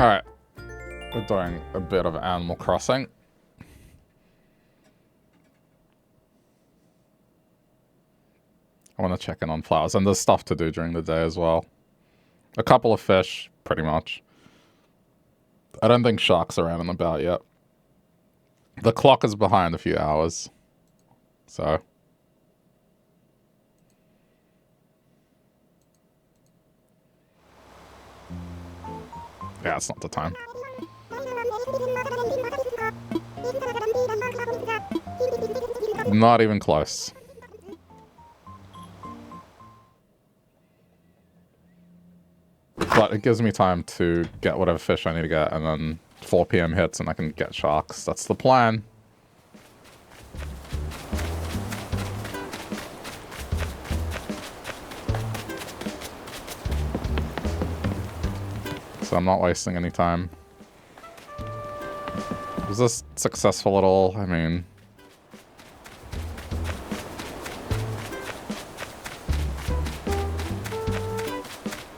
Alright. We're doing a bit of Animal Crossing. I want to check in on flowers. And there's stuff to do during the day as well. A couple of fish, pretty much. I don't think sharks are out and about yet. The clock is behind a few hours. So. Yeah, it's not the time. Not even close. But it gives me time to get whatever fish I need to get, and then 4 PM hits and I can get sharks. That's the plan. So I'm not wasting any time. Was this successful at all? I mean...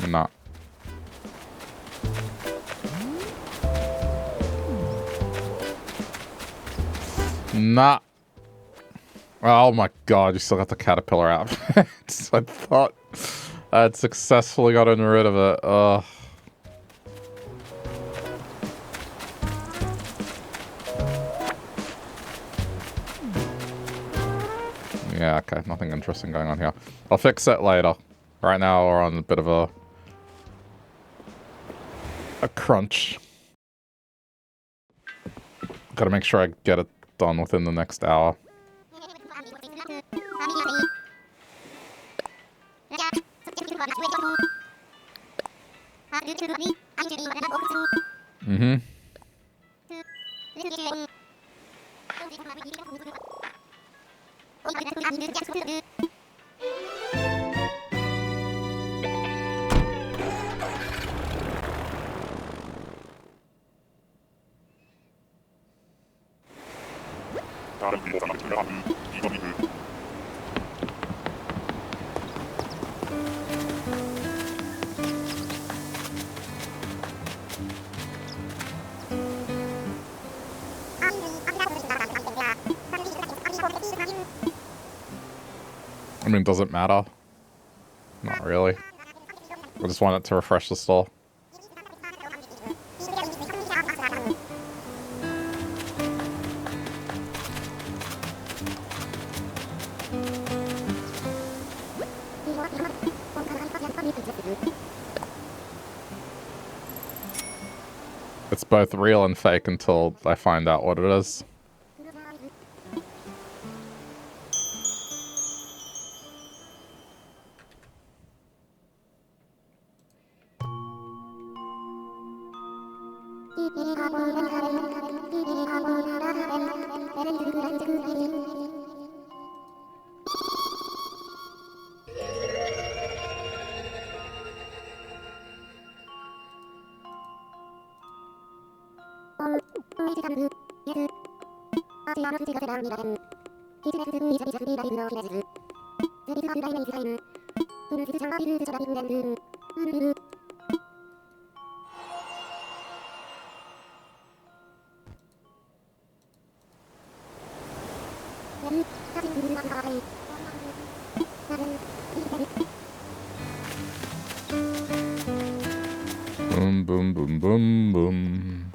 Not. Nah. Oh my god, you still got the caterpillar out. I thought I had successfully gotten rid of it. Ugh. Yeah, okay. Nothing interesting going on here. I'll fix it later. Right now we're on a bit of a crunch. Gotta make sure I get it done within the next hour. Mm-hmm. I mean, does it matter? Not really. I just want it to refresh the store. It's both real and fake until I find out what it is. Boom, boom, boom, boom, boom.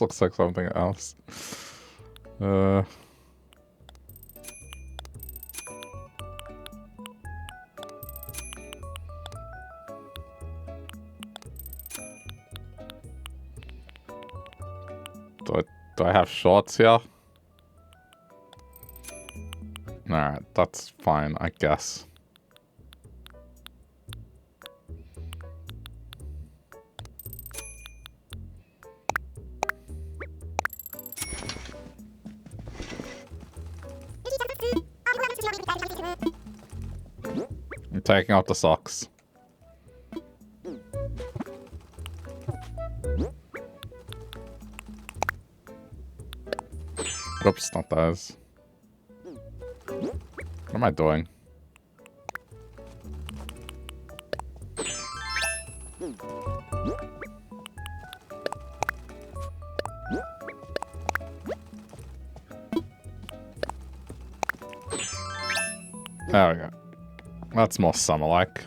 This looks like something else. Do I have shorts here? Alright, that's fine, I guess. I'm taking off the socks. Oops, not those. What am I doing? There we go. That's more summer-like.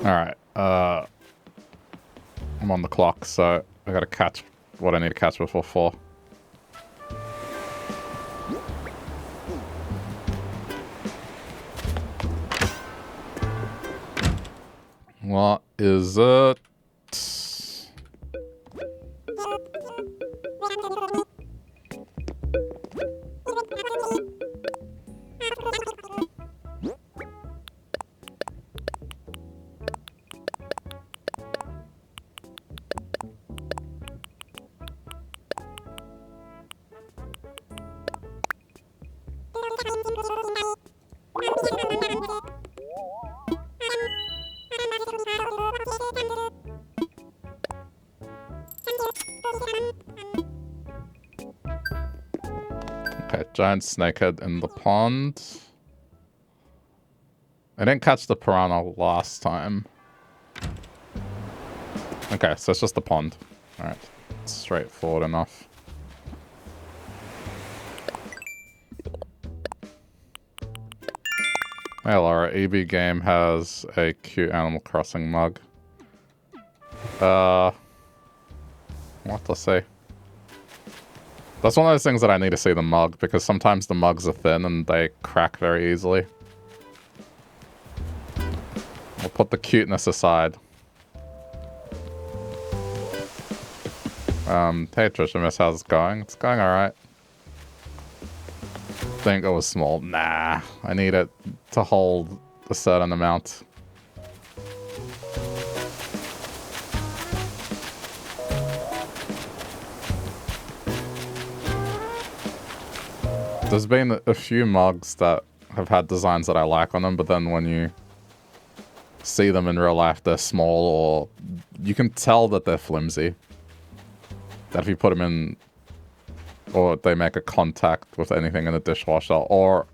Alright, I'm on the clock, so I gotta catch what I need to catch before 4. What is it? Okay, giant snakehead in the pond. I didn't catch the piranha last time. Okay, so it's just the pond. Alright, straightforward enough. Hey Laura, EB Game has a cute Animal Crossing mug. What to say? That's one of those things that I need to see the mug, because sometimes the mugs are thin and they crack very easily. I'll put the cuteness aside. Hey Trisha, miss, how's it going? It's going alright. Think it was small. Nah, I need it to hold a certain amount. There's been a few mugs that have had designs that I like on them, but then when you see them in real life, they're small, or you can tell that they're flimsy. That if you put them in, or they make a contact with anything in the dishwasher, or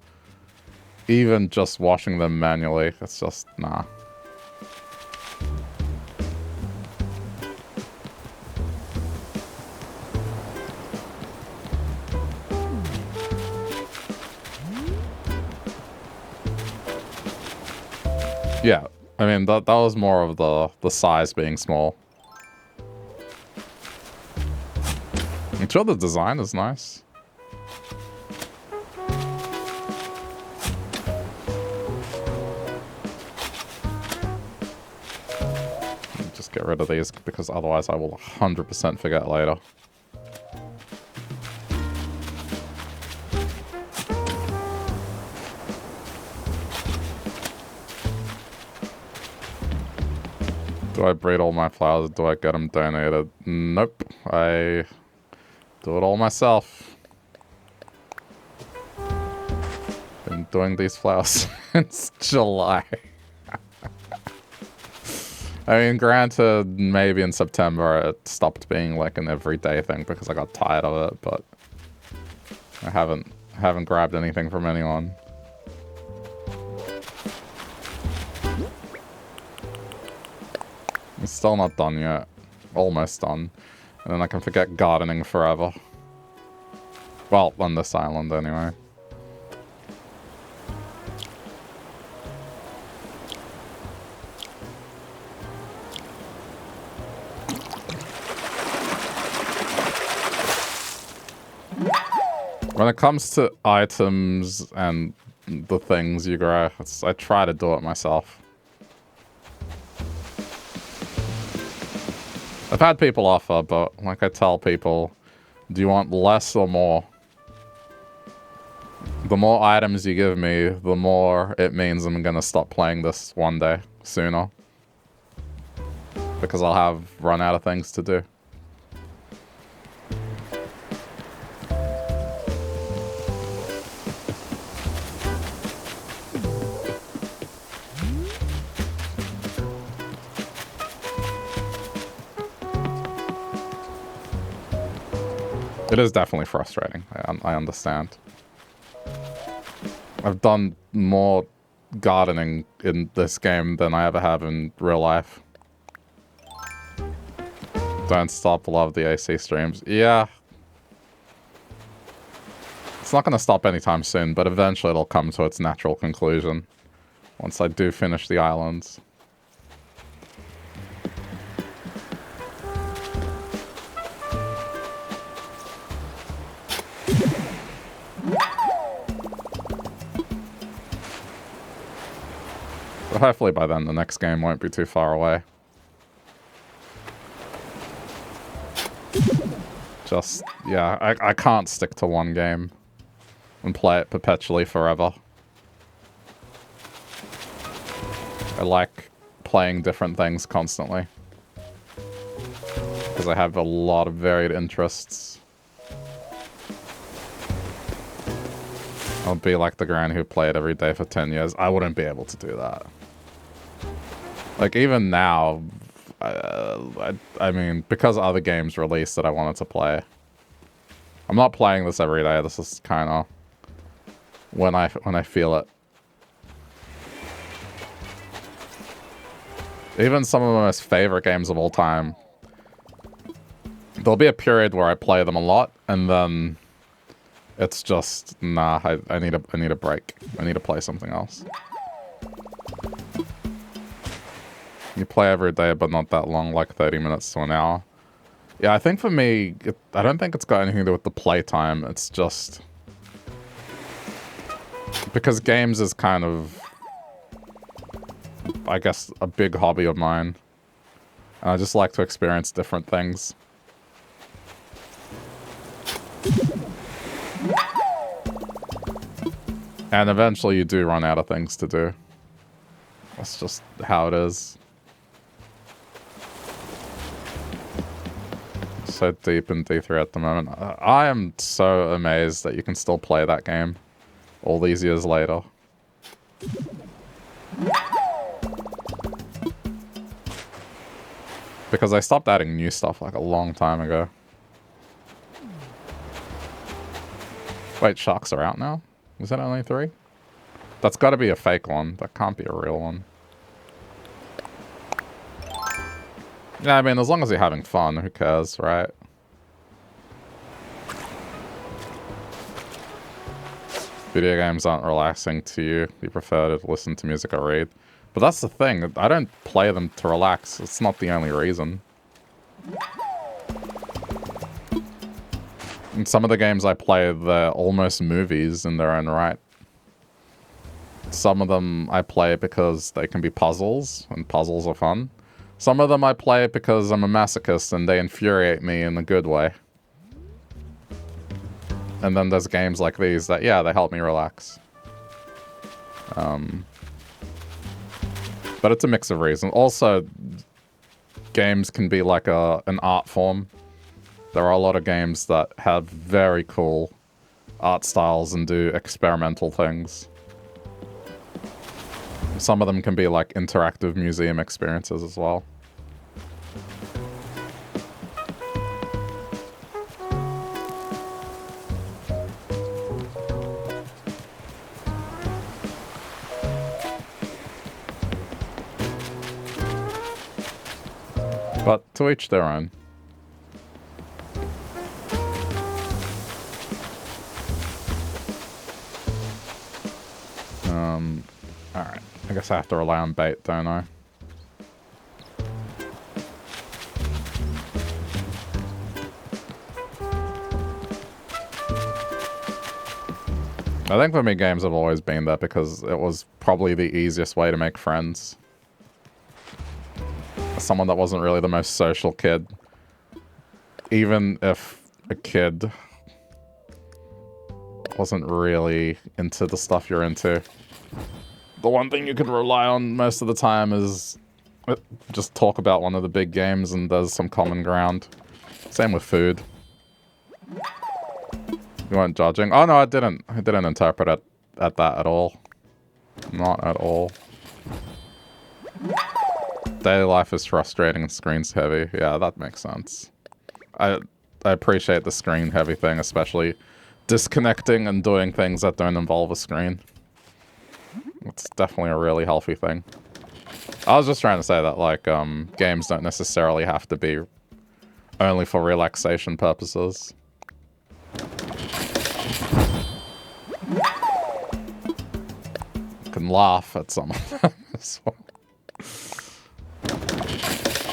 even just washing them manually, it's just, nah. Yeah, I mean, that was more of the size being small. I'm sure the design is nice. Just get rid of these, because otherwise I will 100% forget later. Do I breed all my flowers? Do I get them donated? Nope. I do it all myself. Been doing these flowers since July. I mean, granted, maybe in September it stopped being like an everyday thing because I got tired of it, but I haven't grabbed anything from anyone. It's still not done yet. Almost done. And then I can forget gardening forever. Well, on this island anyway. When it comes to items and the things you grow, I try to do it myself. I've had people offer, but like I tell people, do you want less or more? The more items you give me, the more it means I'm gonna stop playing this one day sooner. Because I'll have run out of things to do. It is definitely frustrating. I understand. I've done more gardening in this game than I ever have in real life. Don't stop, love the AC streams. Yeah. It's not going to stop anytime soon, but eventually it'll come to its natural conclusion. Once I do finish the islands. But hopefully by then the next game won't be too far away. Just, yeah, I can't stick to one game and play it perpetually forever. I like playing different things constantly. Because I have a lot of varied interests. I'll be like the gran who played every day for 10 years. I wouldn't be able to do that. Like, even now, I mean, because other games released that I wanted to play. I'm not playing this every day. This is kind of when I feel it. Even some of my most favorite games of all time, there'll be a period where I play them a lot, and then it's just, nah, I need a break. I need to play something else. You play every day, but not that long, like 30 minutes to an hour. Yeah, I think for me, I don't think it's got anything to do with the playtime. It's just because games is kind of, I guess, a big hobby of mine. And I just like to experience different things. And eventually you do run out of things to do. That's just how it is. So deep in D3 at the moment. I am so amazed that you can still play that game all these years later. Because I stopped adding new stuff like a long time ago. Wait, sharks are out now? Was that only 3? That's got to be a fake one. That can't be a real one. Yeah, I mean, as long as you're having fun, who cares, right? Video games aren't relaxing to you. You prefer to listen to music or read. But that's the thing. I don't play them to relax. It's not the only reason. And some of the games I play, they're almost movies in their own right. Some of them I play because they can be puzzles, and puzzles are fun. Some of them I play because I'm a masochist and they infuriate me in a good way. And then there's games like these that, yeah, they help me relax. But it's a mix of reasons. Also, games can be like an art form. There are a lot of games that have very cool art styles and do experimental things. Some of them can be like interactive museum experiences as well. But to each their own. Alright. I guess I have to rely on bait, don't I? I think for me, games have always been that because it was probably the easiest way to make friends. As someone that wasn't really the most social kid, even if a kid wasn't really into the stuff you're into, the one thing you can rely on most of the time is just talk about one of the big games and there's some common ground. Same with food. You weren't judging? Oh no, I didn't. I didn't interpret it at that at all. Not at all. Daily life is frustrating and screen's heavy. Yeah, that makes sense. I appreciate the screen heavy thing, especially disconnecting and doing things that don't involve a screen. It's definitely a really healthy thing. I was just trying to say that, like, games don't necessarily have to be only for relaxation purposes. You can laugh at some of them as well.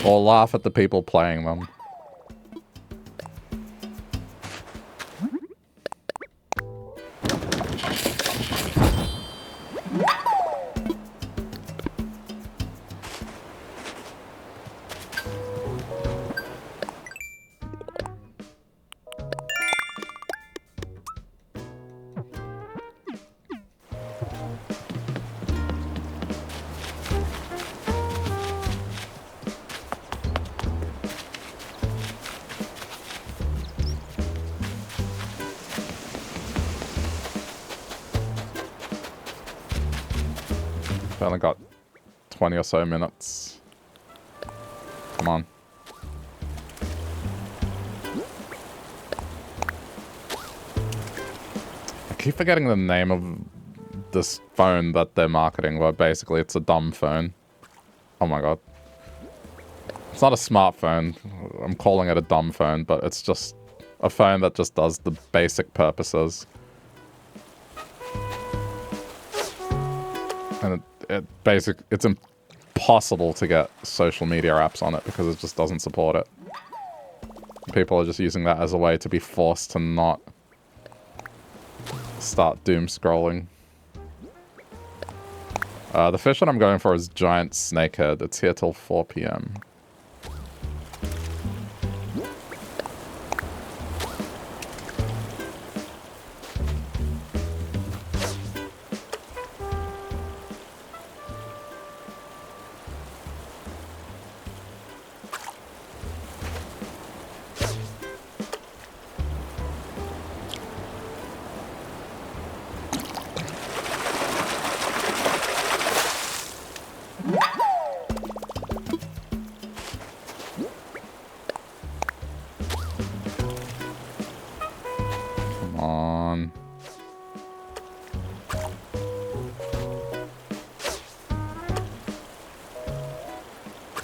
Or laugh at the people playing them. I've only got 20 or so minutes. Come on. I keep forgetting the name of this phone that they're marketing, but basically it's a dumb phone. Oh my god. It's not a smartphone. I'm calling it a dumb phone, but it's just a phone that just does the basic purposes. And it's impossible to get social media apps on it because it just doesn't support it. People are just using that as a way to be forced to not start doom scrolling. The fish that I'm going for is giant snakehead. It's here till 4 p.m.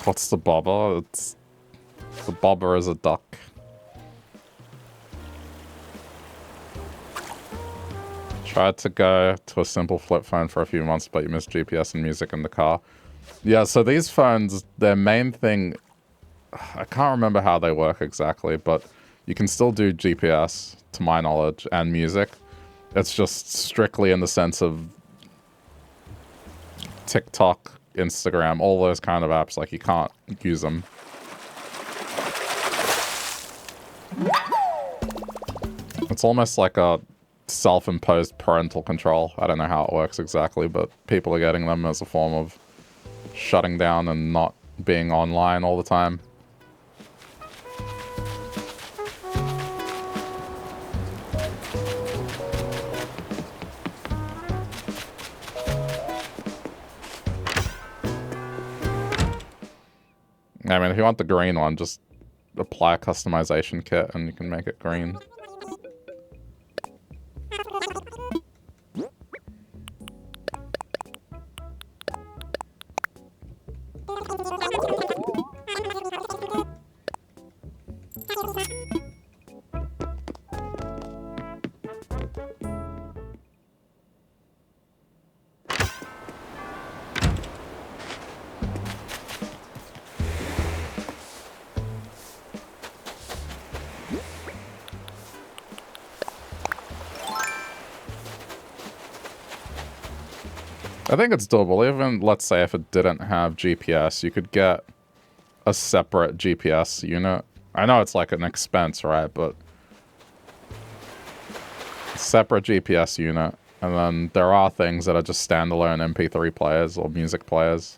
What's the bobber? The bobber is a duck. Tried to go to a simple flip phone for a few months, but you missed GPS and music in the car. Yeah, so these phones, their main thing, I can't remember how they work exactly, but you can still do GPS, to my knowledge, and music. It's just strictly in the sense of TikTok, Instagram, all those kind of apps, like you can't use them. It's almost like a self-imposed parental control. I don't know how it works exactly, but people are getting them as a form of shutting down and not being online all the time. I mean, if you want the green one, just apply a customization kit and you can make it green. I think it's doable. Even, let's say, if it didn't have GPS, you could get a separate GPS unit. I know it's like an expense, right? But separate GPS unit. And then there are things that are just standalone MP3 players or music players.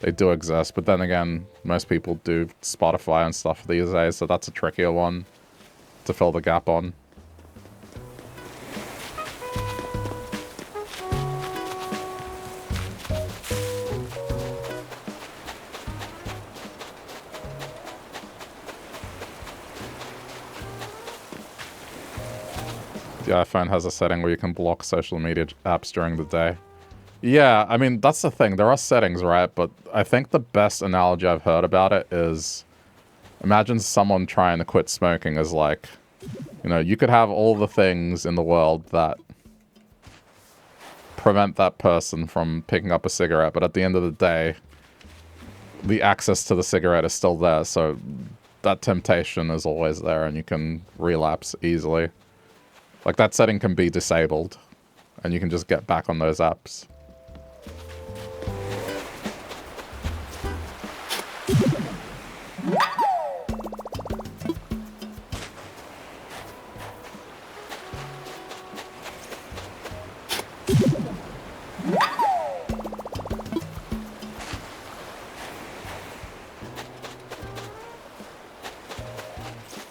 They do exist, but then again, most people do Spotify and stuff these days, so that's a trickier one to fill the gap on. The iPhone has a setting where you can block social media apps during the day. Yeah, I mean, that's the thing. There are settings, right? But I think the best analogy I've heard about it is, imagine someone trying to quit smoking as like, you know, you could have all the things in the world that prevent that person from picking up a cigarette, but at the end of the day, the access to the cigarette is still there, so that temptation is always there and you can relapse easily. Like, that setting can be disabled and you can just get back on those apps.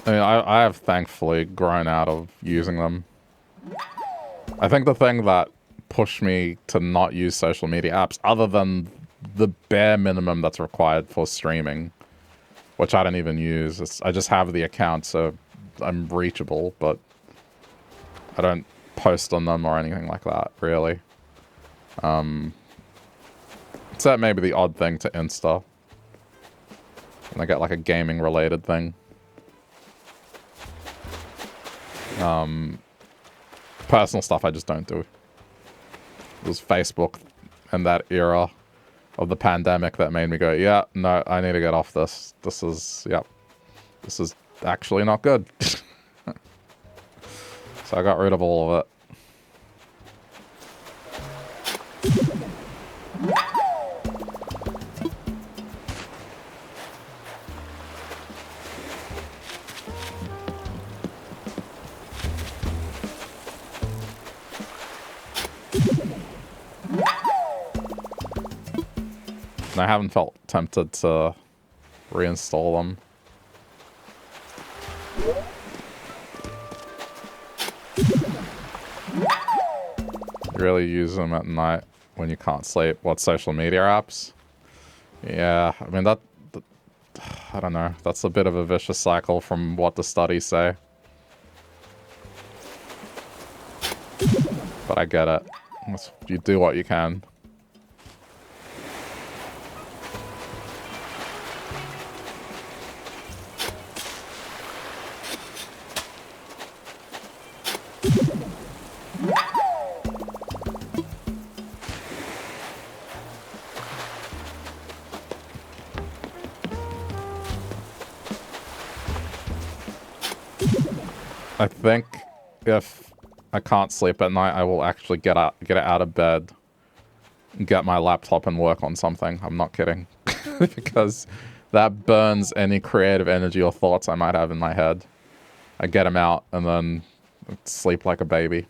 I mean, I have thankfully grown out of using them. I think the thing that pushed me to not use social media apps, other than the bare minimum that's required for streaming, which I don't even use, I just have the account, so I'm reachable, but I don't post on them or anything like that, really. Except maybe the odd thing to Insta. And I get like a gaming-related thing. Personal stuff I just don't do. It was Facebook and that era of the pandemic that made me go, yeah, no, I need to get off this. This is actually not good. So I got rid of all of it. And I haven't felt tempted to reinstall them. You really use them at night when you can't sleep. What, social media apps? Yeah, I mean, that I don't know. That's a bit of a vicious cycle from what the studies say. But I get it. You do what you can. I think if I can't sleep at night, I will actually get it out of bed, get my laptop and work on something. I'm not kidding. Because that burns any creative energy or thoughts I might have in my head. I get them out and then sleep like a baby.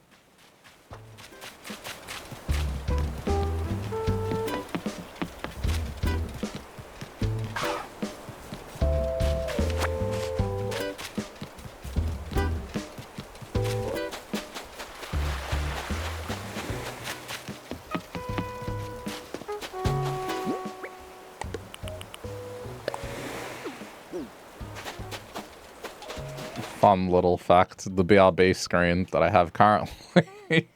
Fun little fact, the BRB screen that I have currently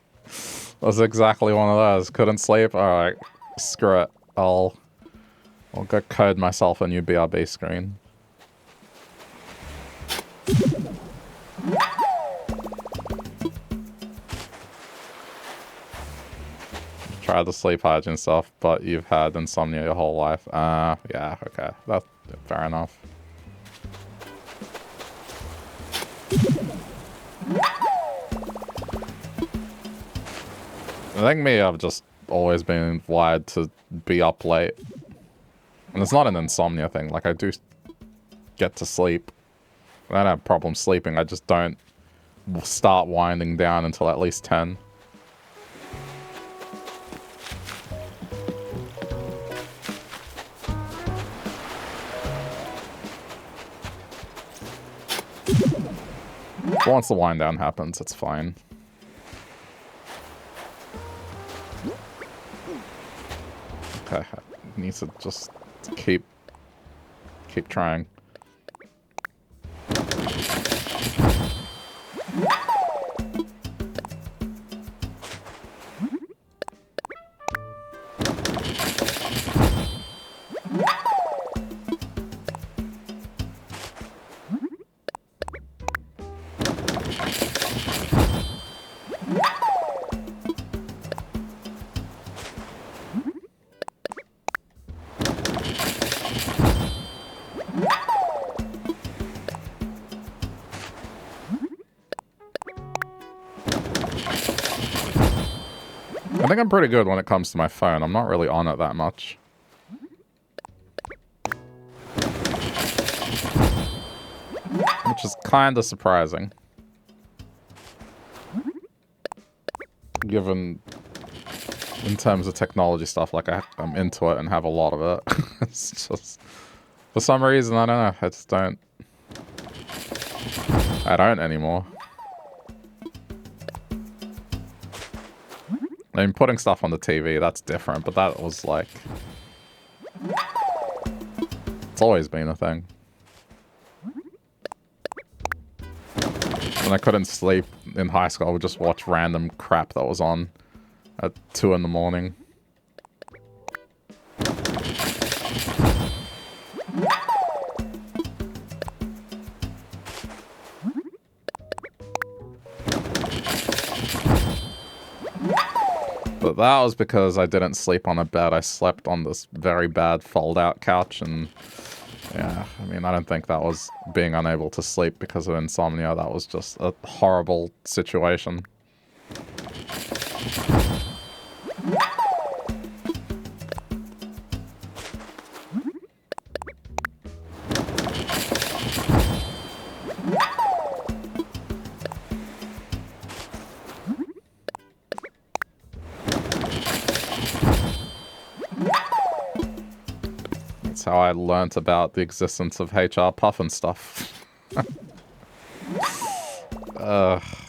was exactly one of those. Couldn't sleep? Alright, screw it. I'll go code myself a new BRB screen. Tried the sleep hygiene stuff, but you've had insomnia your whole life. Yeah, okay. That's fair enough. I think me, I've just always been wired to be up late. And it's not an insomnia thing. Like, I do get to sleep. I don't have problems sleeping. I just don't start winding down until at least 10. But once the wind down happens, it's fine. Okay, I need to just keep trying. I think I'm pretty good when it comes to my phone. I'm not really on it that much. Which is kind of surprising. Given, in terms of technology stuff, like I'm into it and have a lot of it. It's just, for some reason, I don't know, I just don't. I don't anymore. I mean, putting stuff on the TV, that's different, but that was like... It's always been a thing. When I couldn't sleep in high school, I would just watch random crap that was on at 2 in the morning. But that was because I didn't sleep on a bed. I slept on this very bad fold-out couch, and yeah, I mean, I don't think that was being unable to sleep because of insomnia. That was just a horrible situation. That's how I learnt about the existence of HR Puff and stuff.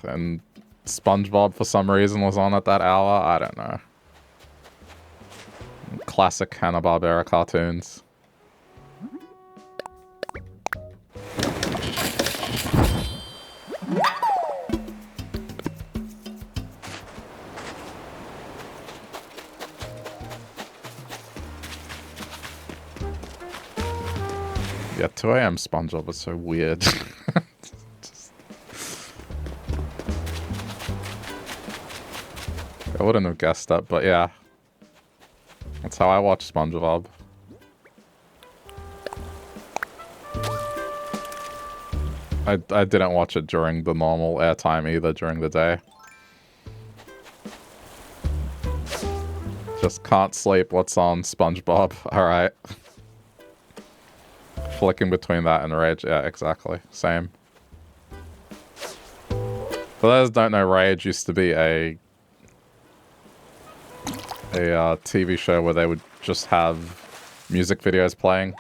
And SpongeBob for some reason was on at that hour. I don't know. Classic Hanna-Barbera cartoons. Yeah, 2 a.m. SpongeBob was so weird. I wouldn't have guessed that, but yeah. That's how I watch SpongeBob. I didn't watch it during the normal airtime either during the day. Just can't sleep. What's on? SpongeBob. Alright. Flicking between that and Rage. Yeah, exactly. Same. For those who don't know, Rage used to be a TV show where they would just have music videos playing.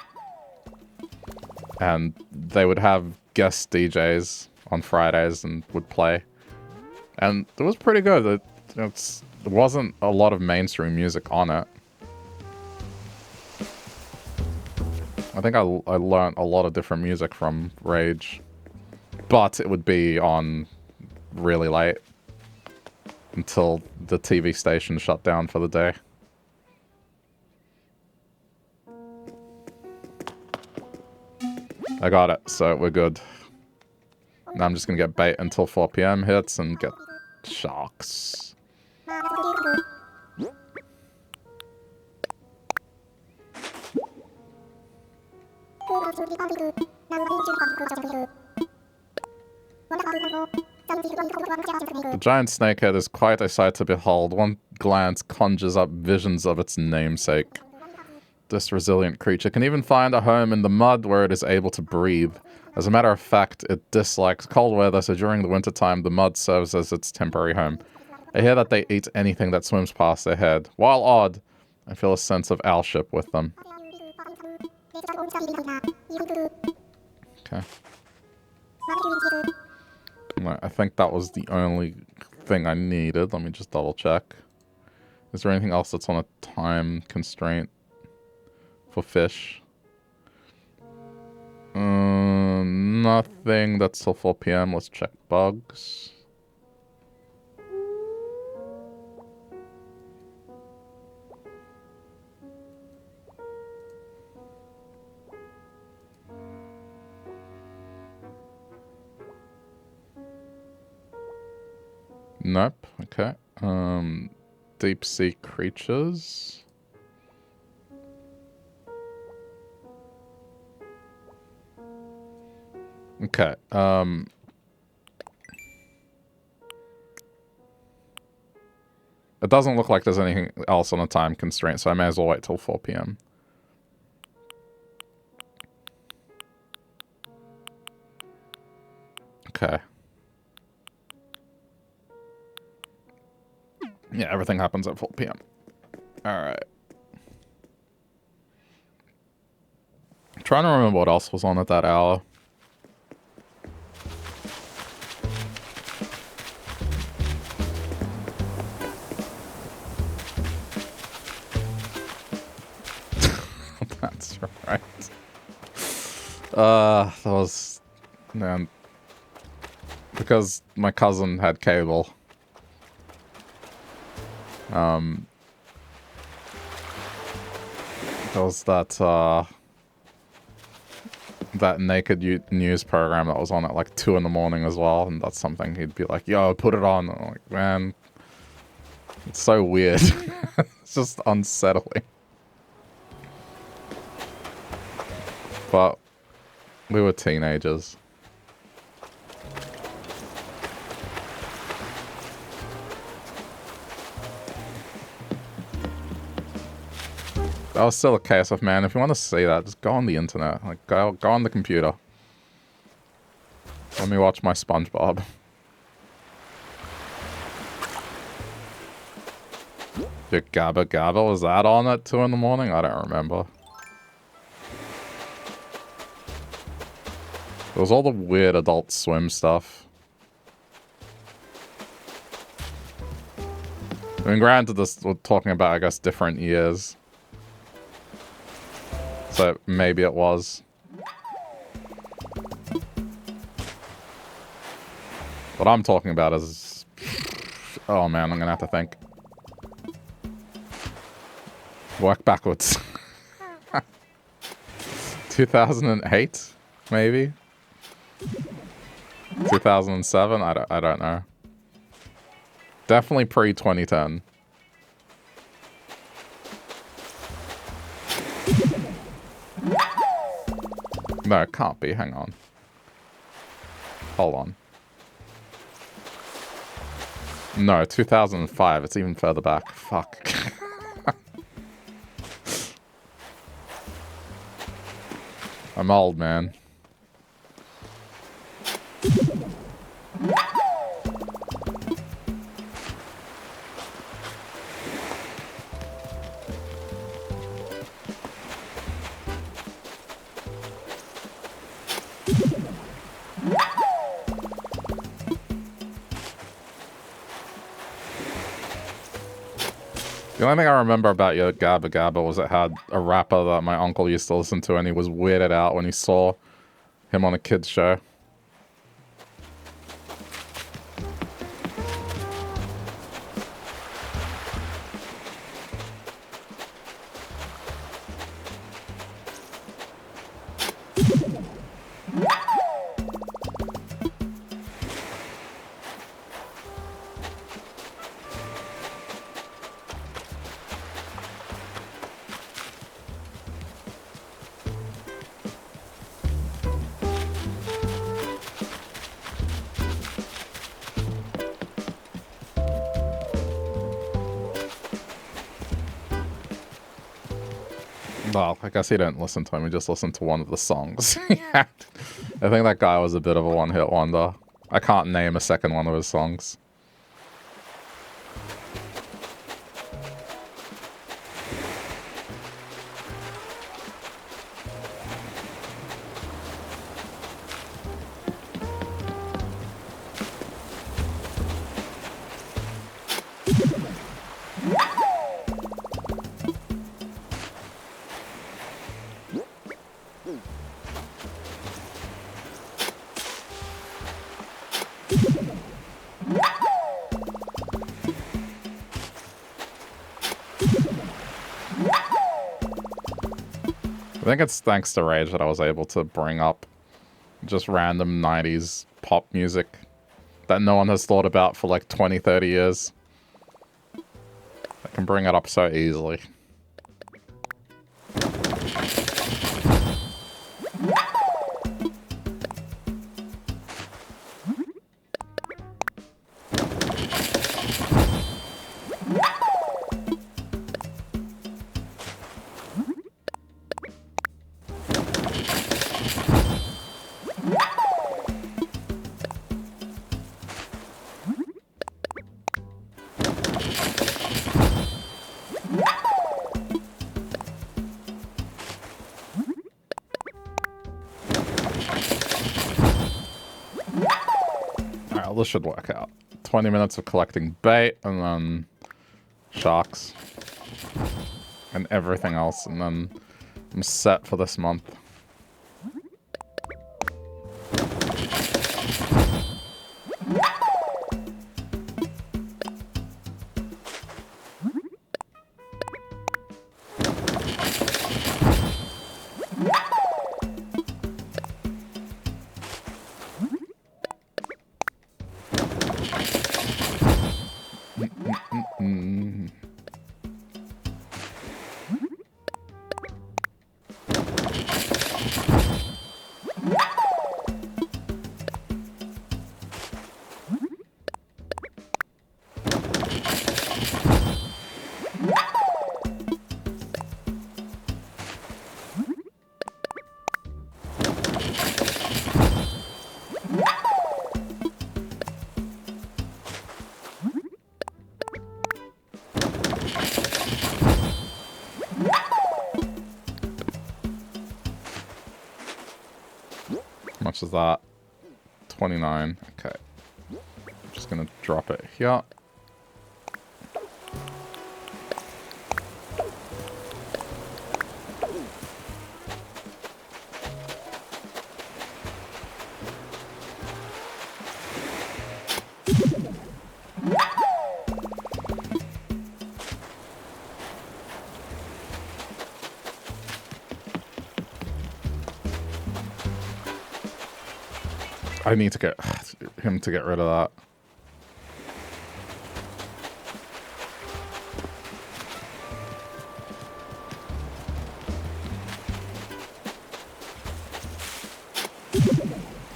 And they would have guest DJs on Fridays and would play. And it was pretty good. There wasn't a lot of mainstream music on it. I think I learned a lot of different music from Rage. But it would be on really late. Until the TV station shut down for the day. I got it, so we're good. Now I'm just gonna get bait until 4 PM hits and get sharks. The giant snakehead is quite a sight to behold. One glance conjures up visions of its namesake. This resilient creature can even find a home in the mud where it is able to breathe. As a matter of fact, it dislikes cold weather, so during the wintertime, the mud serves as its temporary home. I hear that they eat anything that swims past their head. While odd, I feel a sense of owlship with them. Okay. I think that was the only thing I needed. Let me just double check. Is there anything else that's on a time constraint for fish? Nothing that's till 4 p.m. Let's check bugs. Nope. Okay. Deep sea creatures. Okay. It doesn't look like there's anything else on a time constraint, so I may as well wait till 4 p.m. Okay. Yeah, everything happens at 4 p.m. Alright. I'm trying to remember what else was on at that hour. That's right. That was... Man. Because my cousin had cable. There was that, that naked news program that was on at like 2 in the morning as well, and that's something he'd be like, yo, put it on. And I'm like, man, it's so weird. It's just unsettling. But we were teenagers. That was still a case of, man, if you want to see that, just go on the internet. Like, go on the computer. Let me watch my SpongeBob. Your Gabba Gabba, was that on at 2 in the morning? I don't remember. There was all the weird Adult Swim stuff. I mean, granted, this, we're talking about, I guess, different years. So maybe it was. What I'm talking about is... Oh man, I'm gonna have to think. Work backwards. 2008, maybe? 2007? I don't know. Definitely pre-2010. No, it can't be. Hang on. Hold on. No, 2005. It's even further back. Fuck. I'm old, man. The only thing I remember about your Gabba Gabba was it had a rapper that my uncle used to listen to, and he was weirded out when he saw him on a kid's show. Well, I guess he didn't listen to him, he just listened to one of the songs. Yeah. I think that guy was a bit of a one-hit wonder. I can't name a second one of his songs. I think it's thanks to Rage that I was able to bring up just random 90s pop music that no one has thought about for like 20, 30 years. I can bring it up so easily. This should work out. 20 minutes of collecting bait, and then sharks, and everything else, and then I'm set for this month. How much is that? 29. Okay. I'm just gonna drop it here. I need to get him to get rid of that.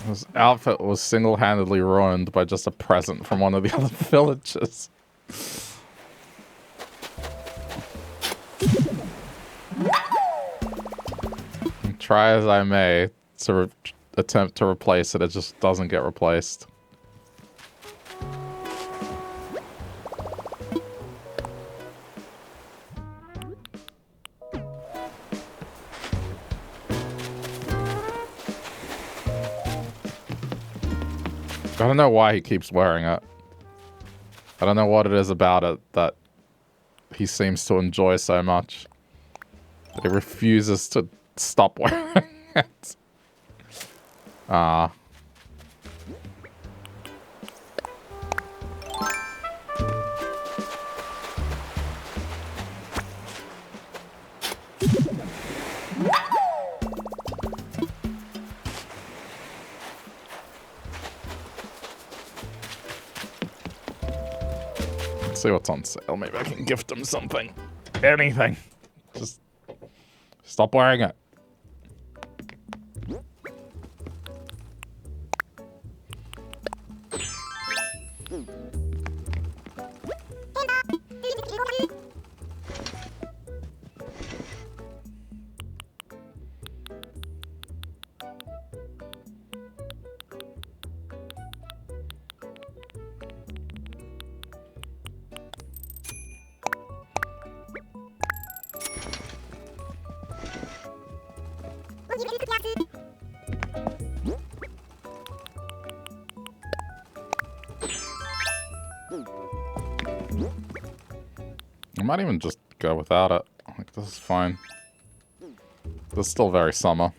His outfit was single-handedly ruined by just a present from one of the other villagers. Try as I may to attempt to replace it, it just doesn't get replaced. I don't know why he keeps wearing it. I don't know what it is about it that he seems to enjoy so much. That he refuses to stop wearing it. Let's see what's on sale. Maybe I can gift him something. Anything. Just stop wearing it. I might even just go without it. Like, this is fine. This is still very summer.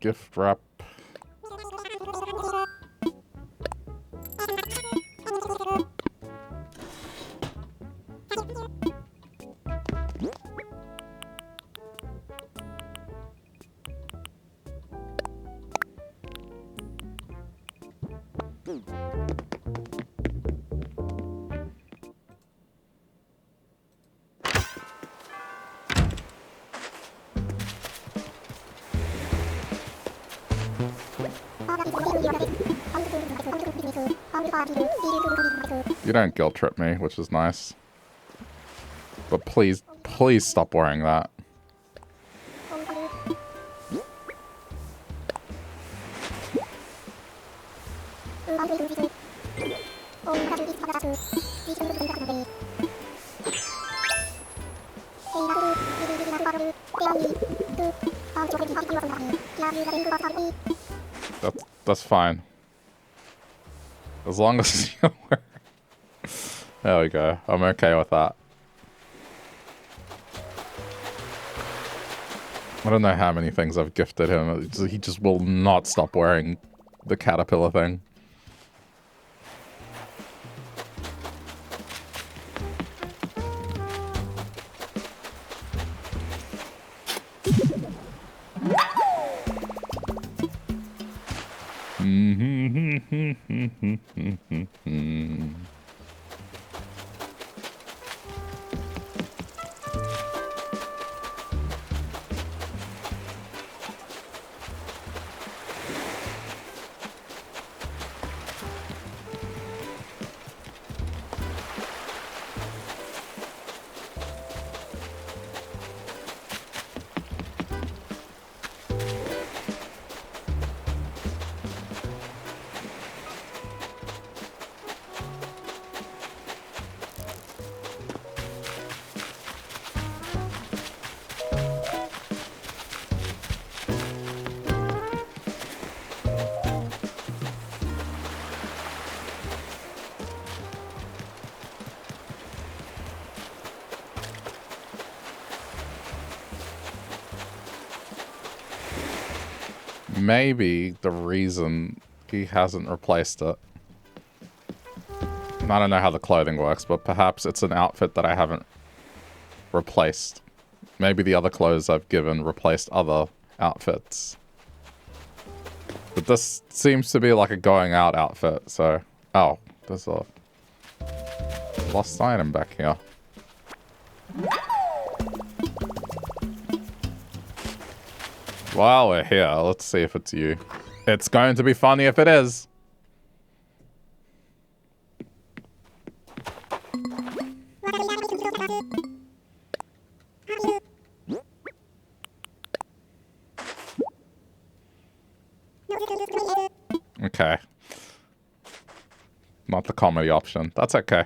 Gift wrap. You don't guilt trip me, which is nice. But please, please stop wearing that. That's fine. As long as you wear... There we go. I'm okay with that. I don't know how many things I've gifted him. He just will not stop wearing the caterpillar thing. Maybe the reason he hasn't replaced it. I don't know how the clothing works, but perhaps it's an outfit that I haven't replaced. Maybe the other clothes I've given replaced other outfits. But this seems to be like a going out outfit, so... Oh, there's a lost item back here. While we're here, let's see if it's you. It's going to be funny if it is. Okay. Not the comedy option. That's okay.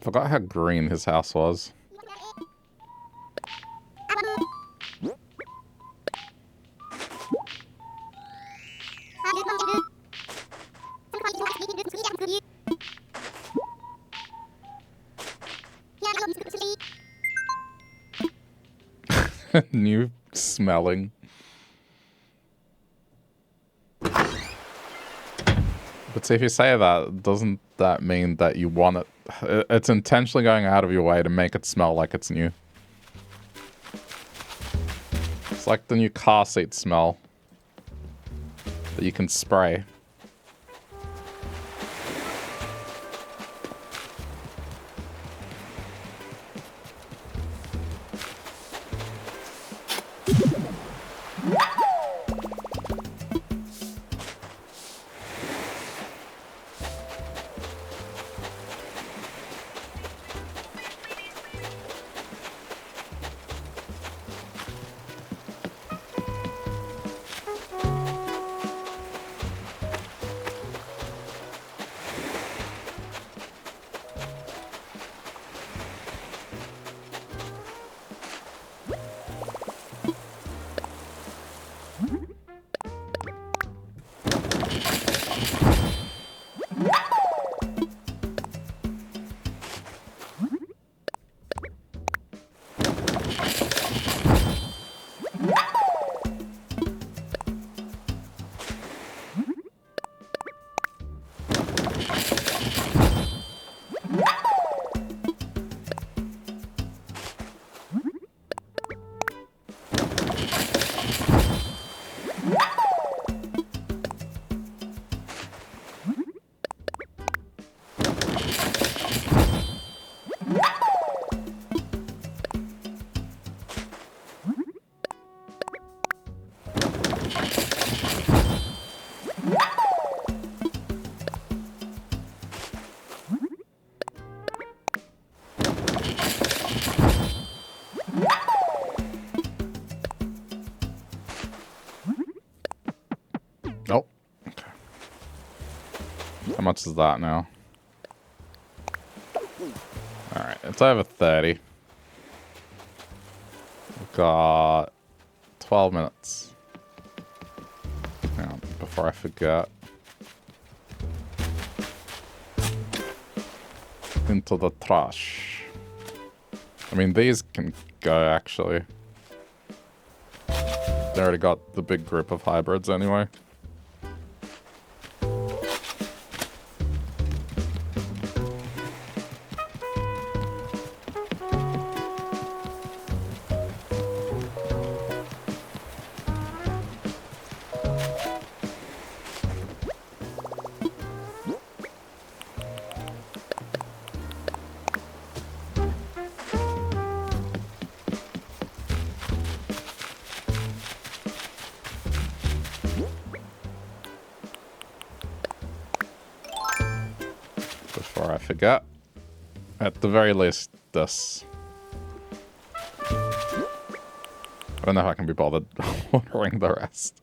Forgot how green his house was. New smelling. But see, if you say that, doesn't that mean that you want it? It's intentionally going out of your way to make it smell like it's new. It's like the new car seat smell that you can spray. Oh, okay. How much is that now? Alright, it's over 30. We've got 12 minutes. Hang on, before I forget. Into the trash. I mean, these can go, actually. They already got the big group of hybrids anyway. Before I forget. At the very least, this. I don't know if I can be bothered ordering the rest.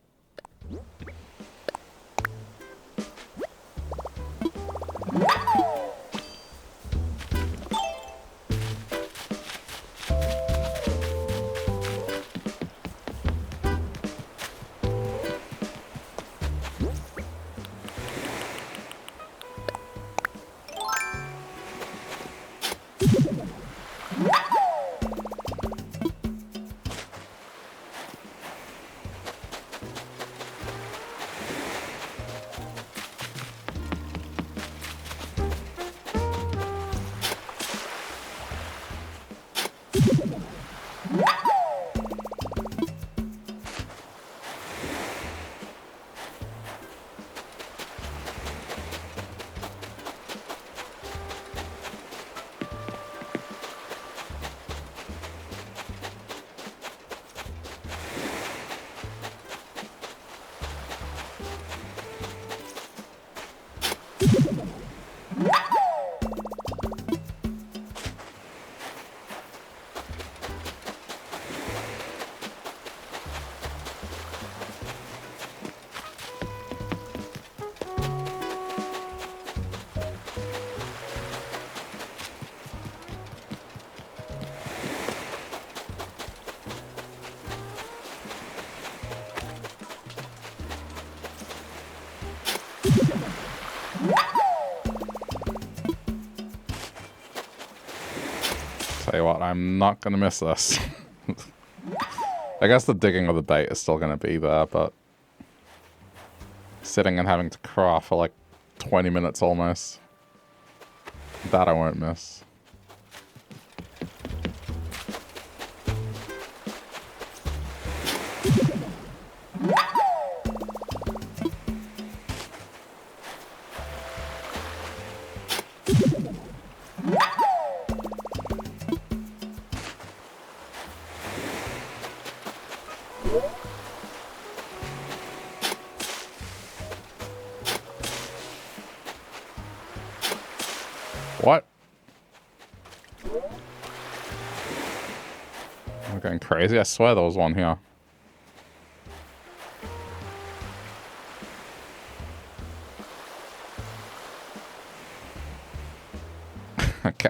Tell you what, I'm not gonna miss this. I guess the digging of the bait is still going to be there, but sitting and having to craft for like 20 minutes almost. That I won't miss. What? I'm going crazy. I swear there was one here. Okay.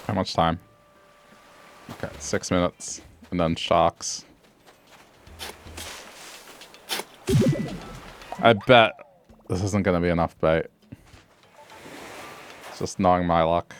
How much time? Okay, 6 minutes. And then sharks. I bet this isn't going to be enough bait. It's just knowing my luck.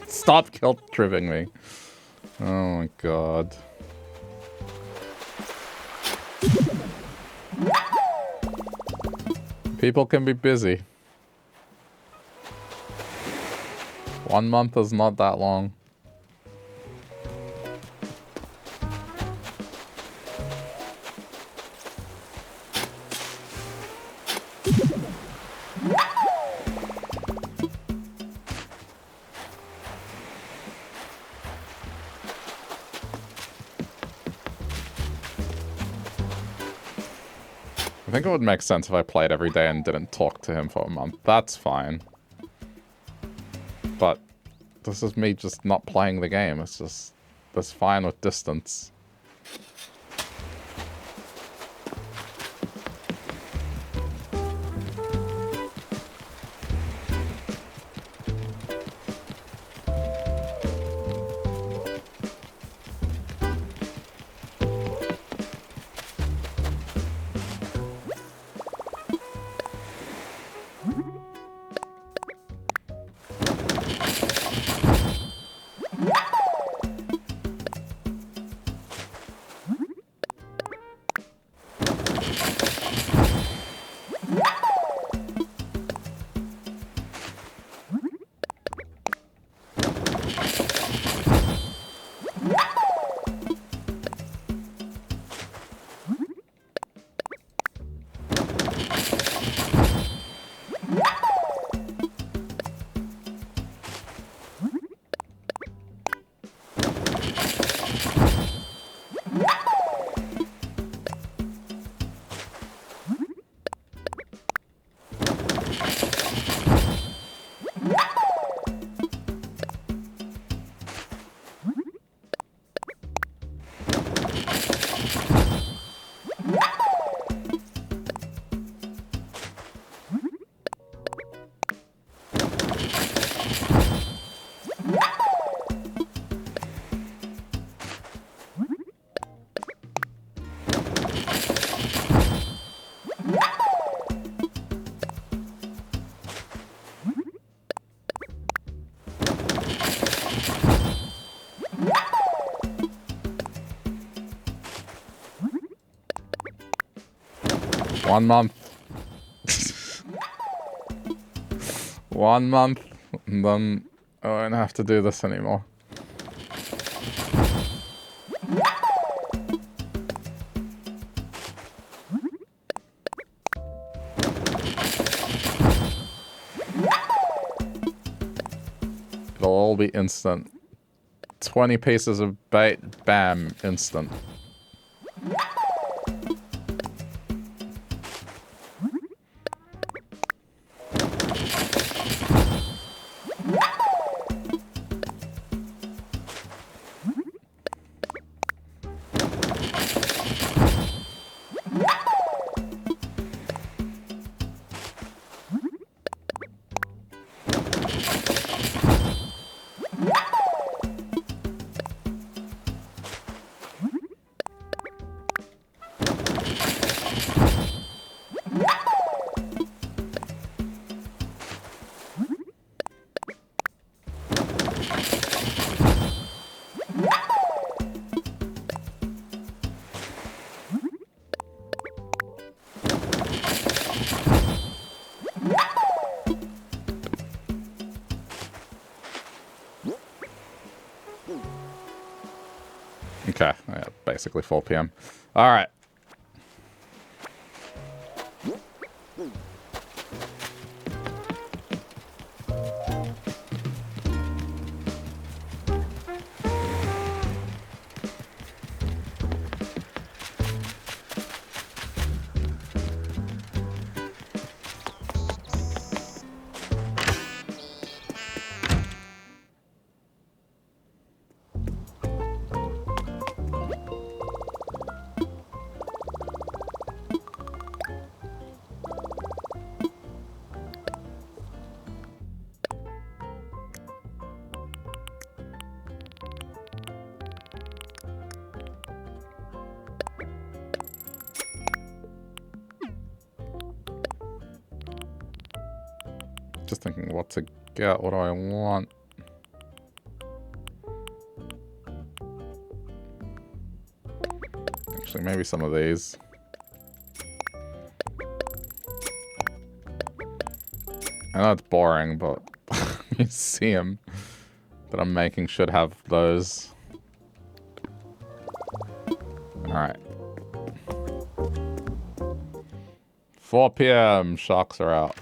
Stop guilt-tripping me. Oh my god. People can be busy. 1 month is not that long. I think it would make sense if I played every day and didn't talk to him for a month. That's fine. But this is me just not playing the game. It's just, that's fine with distance. 1 month. 1 month, and then I won't have to do this anymore. It'll all be instant. 20 pieces of bait, bam, instant. Okay, yeah, basically 4 p.m. All right. Just thinking what to get, what do I want? Actually, maybe some of these. I know it's boring, but museum that I'm making should have those. Alright. 4 p.m. Sharks are out.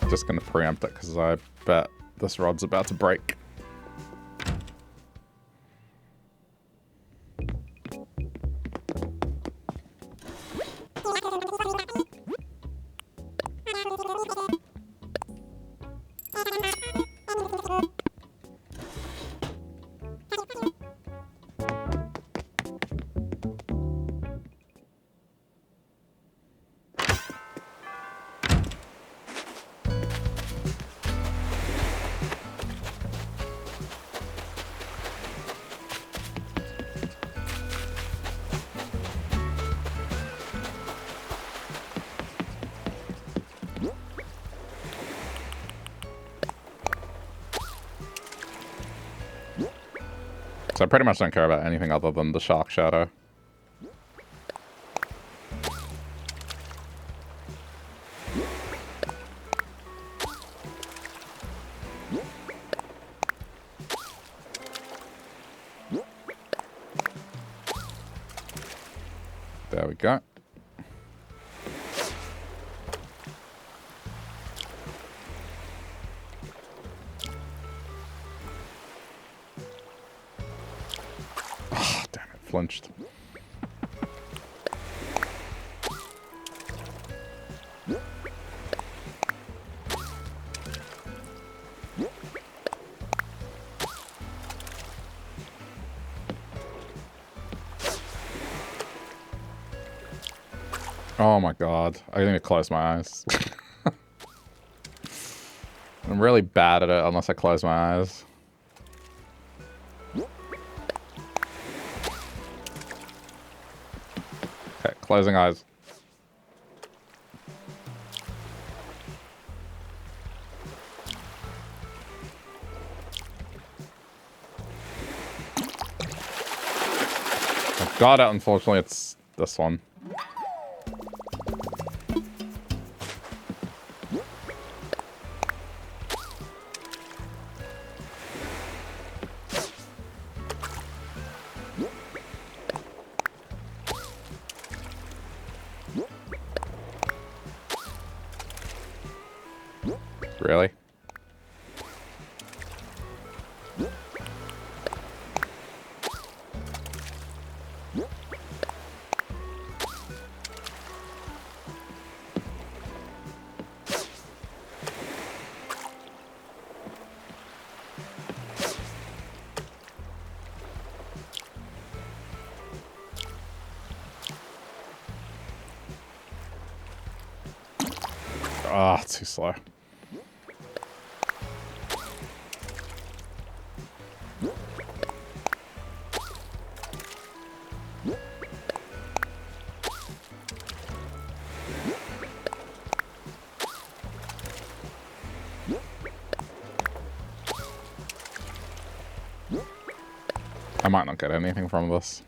Just gonna preempt it because I bet this rod's about to break. So I pretty much don't care about anything other than the shark shadow. There we go. Flinched. Oh my god. I need to close my eyes. I'm really bad at it unless I close my eyes. Okay, closing eyes. I've got it, unfortunately it's this one. Really? Ah, too slow. I might not get anything from this.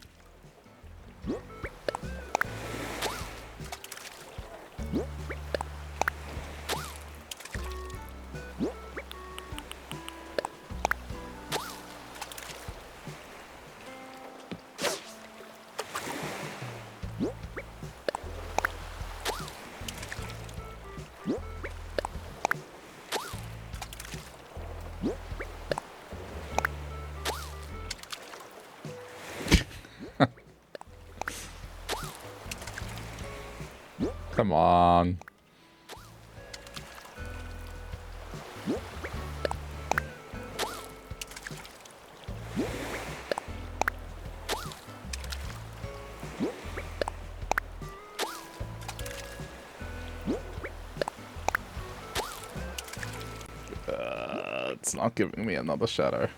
Come on. It's not giving me another shadow.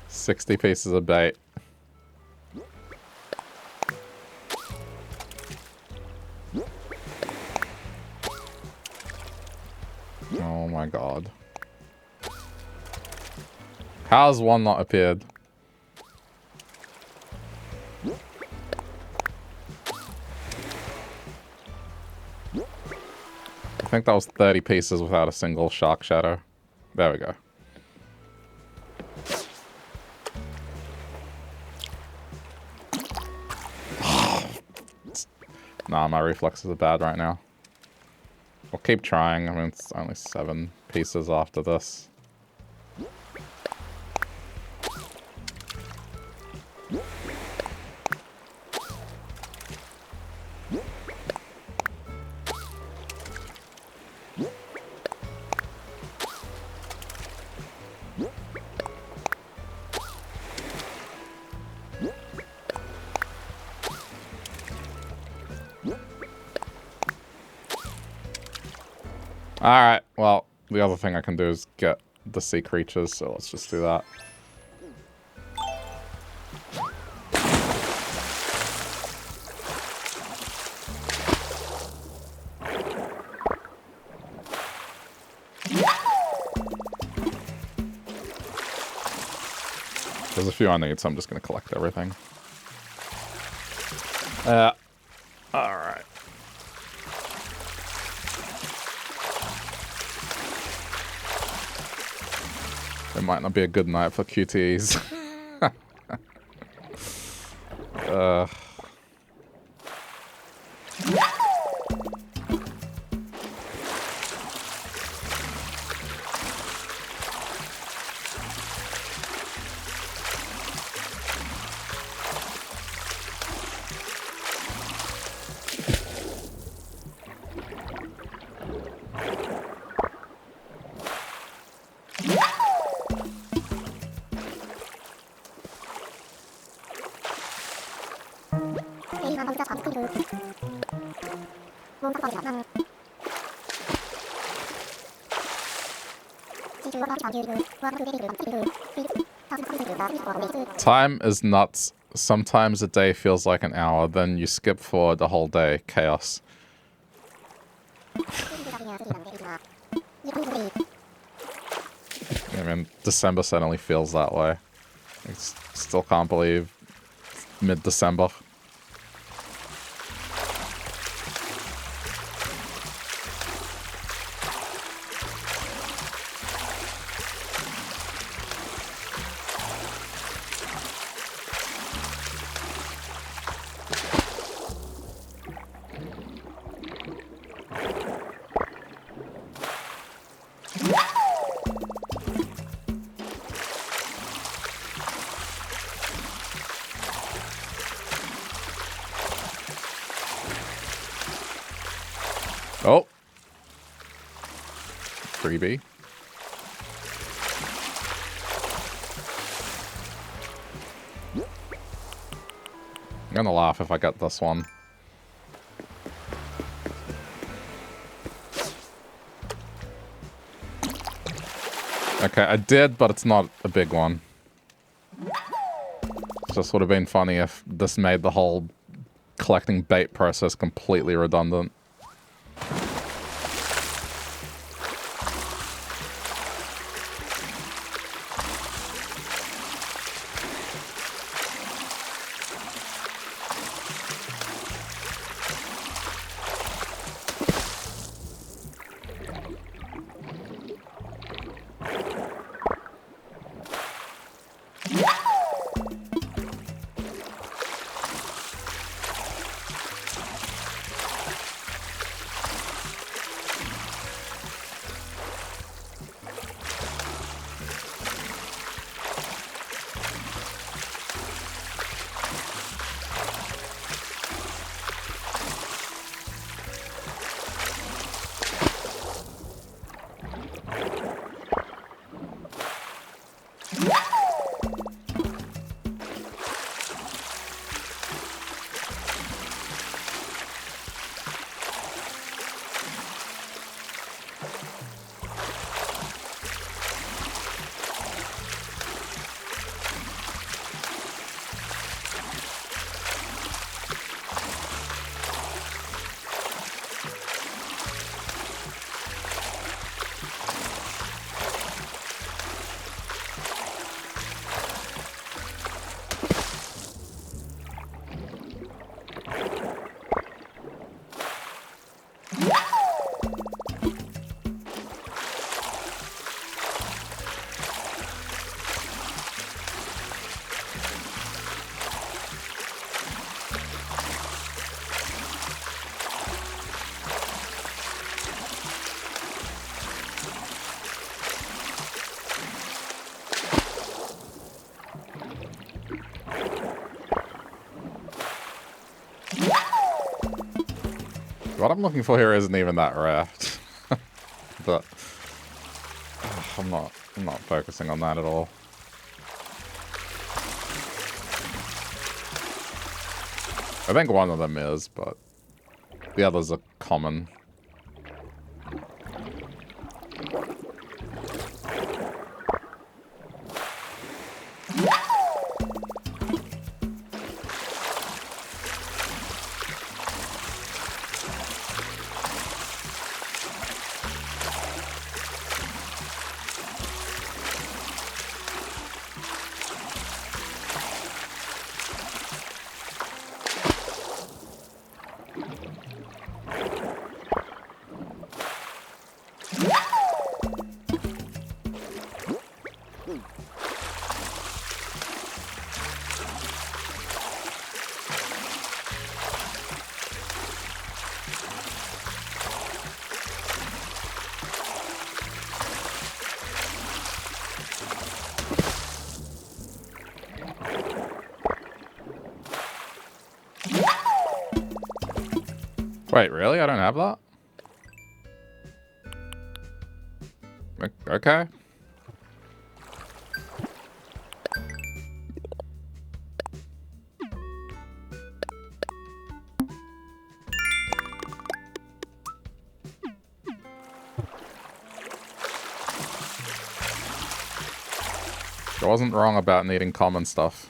$60 pieces of bait. Oh my god. How's one not appeared? I think that was 30 pieces without a single shark shadow. There we go. Nah, my reflexes are bad right now. I'll keep trying. I mean, it's only 7 pieces after this. Alright, well, the other thing I can do is get the sea creatures, so let's just do that. There's a few I need, so I'm just going to collect everything. Alright. It might not be a good night for QTEs. Time is nuts. Sometimes a day feels like an hour, then you skip forward the whole day. Chaos. I mean, December suddenly feels that way. I still can't believe mid-December. Oh. Freebie. I'm gonna laugh if I get this one. Okay, I did, but it's not a big one. Just would have been funny if this made the whole collecting bait process completely redundant. What I'm looking for here isn't even that rare. But I'm not focusing on that at all. I think one of them is, but the others are common. Wait, really? I don't have that? Okay. I wasn't wrong about needing common stuff.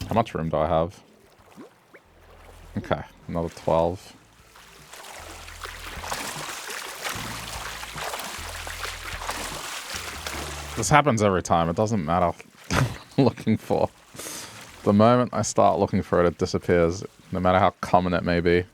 How much room do I have? Okay, another 12. This happens every time. It doesn't matter what I'm looking for. The moment I start looking for it, it disappears, no matter how common it may be.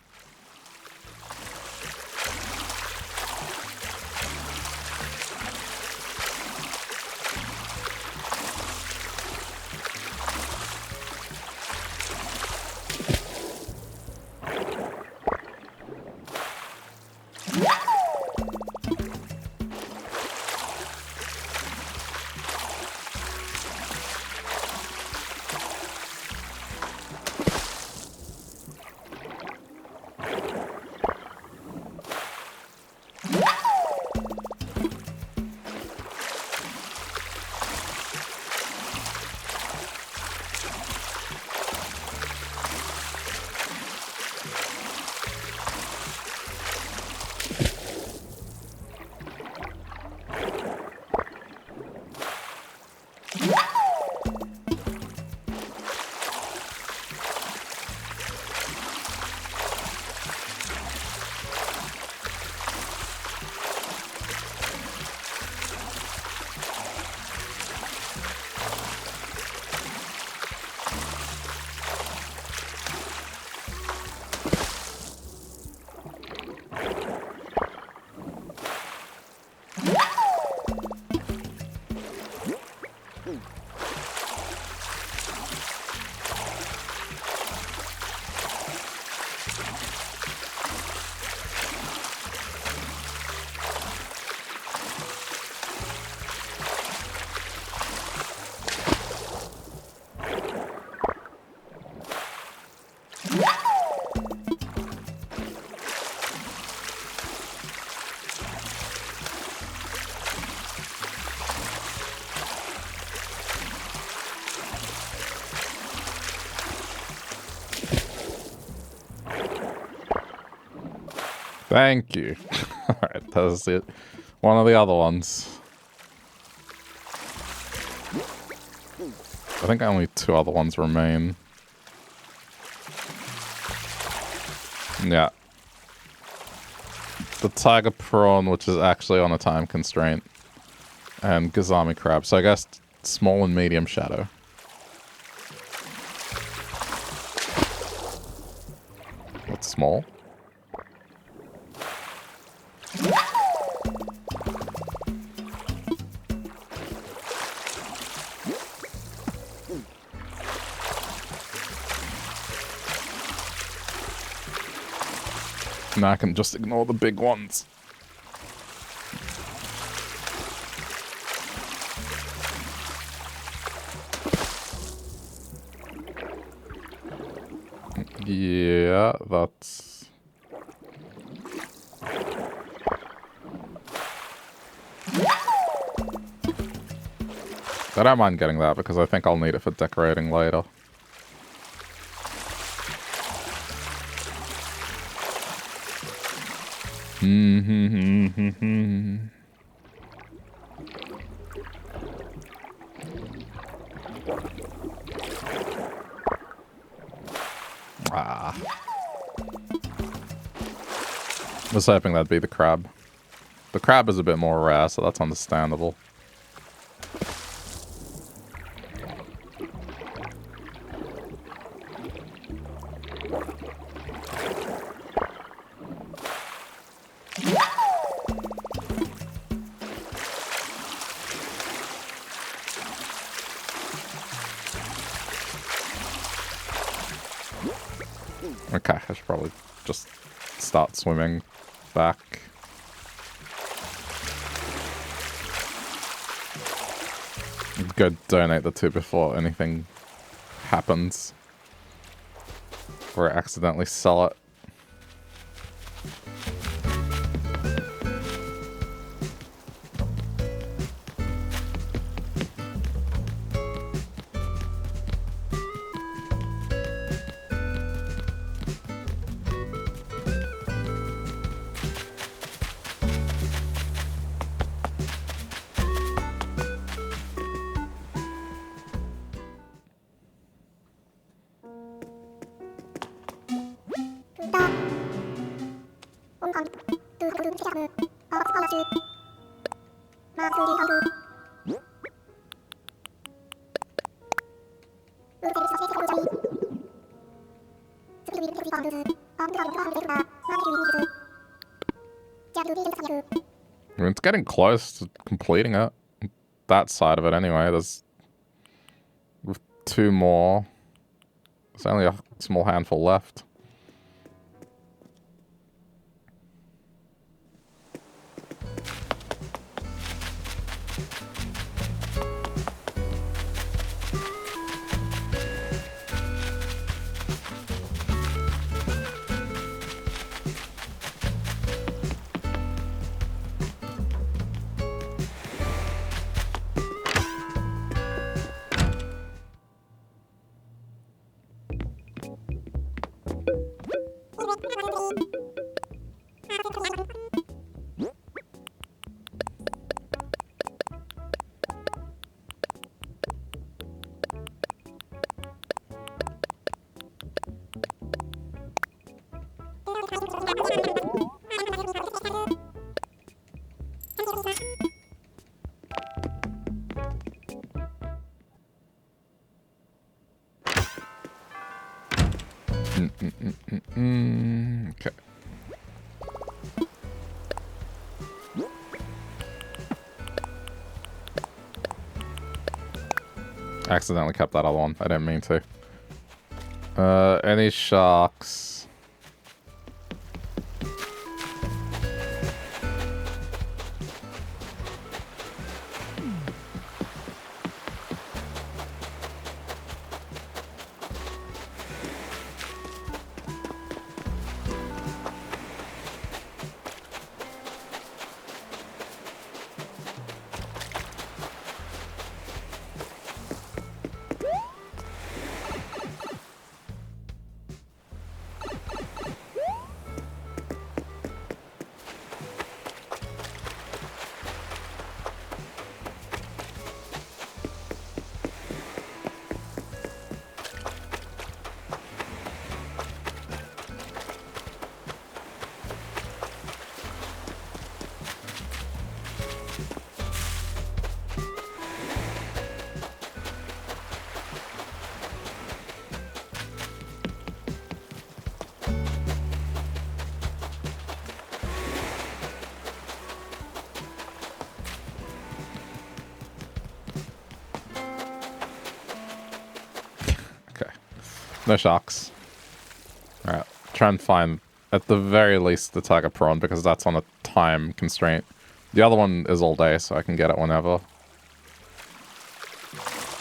Thank you. Alright, that was it. One of the other ones. I think only 2 other ones remain. Yeah. The tiger prawn, which is actually on a time constraint. And Gazami crab. So I guess small and medium shadow. What's small? Now I can just ignore the big ones. Yeah, that's... I don't mind getting that because I think I'll need it for decorating later. Ah. I was hoping that'd be the crab. The crab is a bit more rare, so that's understandable. Okay, I should probably just start swimming back. Go donate the 2 before anything happens. Or I accidentally sell it. I mean, it's getting close to completing it. That side of it anyway. There's 2 more. There's only a small handful left. Okay. I accidentally kept that other one. I didn't mean to. Any sharks? No sharks. Alright, try and find, at the very least, the tiger prawn, because that's on a time constraint. The other one is all day, so I can get it whenever.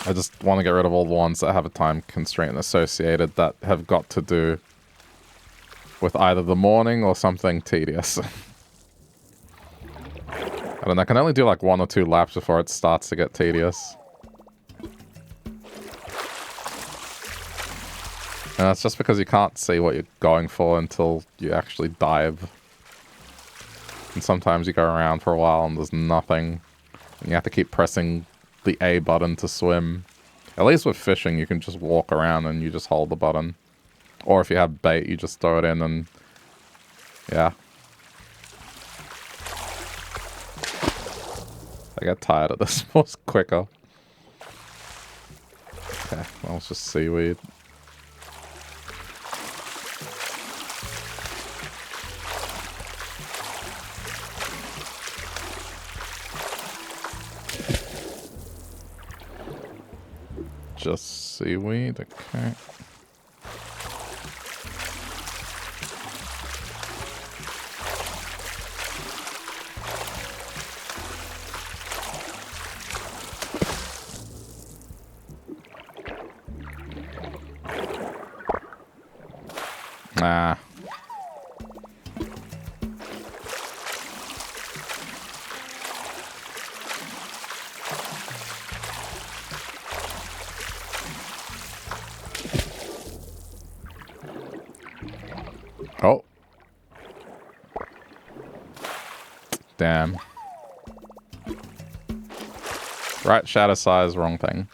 I just want to get rid of all the ones that have a time constraint associated that have got to do with either the morning or something tedious. I don't know, I can only do like 1 or 2 laps before it starts to get tedious. And that's just because you can't see what you're going for until you actually dive. And sometimes you go around for a while and there's nothing. And you have to keep pressing the A button to swim. At least with fishing, you can just walk around and you just hold the button. Or if you have bait, you just throw it in and... yeah. I get tired of this more quicker. Okay, well, it's just seaweed. Just seaweed, okay. Nah. Oh. Damn. Right shadow size, wrong thing.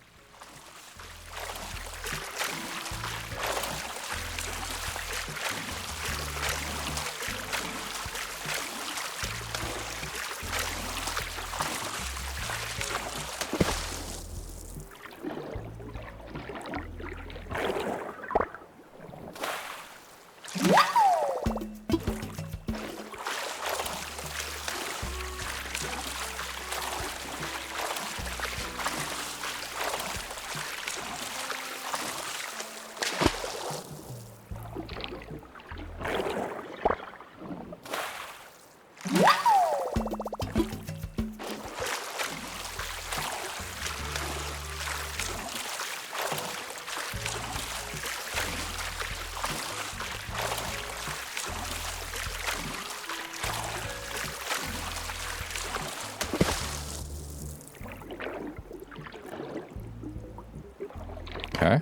Okay.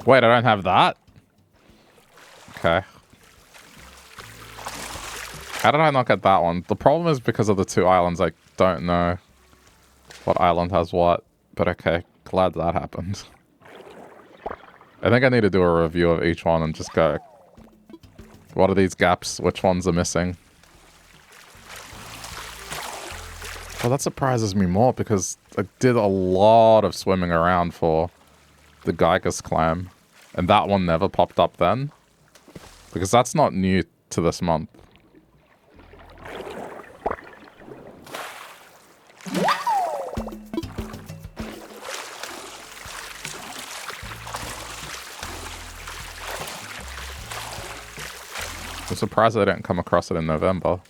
Wait, I don't have that? Okay. How did I not get that one? The problem is because of the two islands, I don't know what island has what. But okay, glad that happened. I think I need to do a review of each one and just go, what are these gaps? Which ones are missing? Well, that surprises me more because I did a lot of swimming around for the Geiger's clam. And that one never popped up then. Because that's not new to this month. I'm surprised I didn't come across it in November.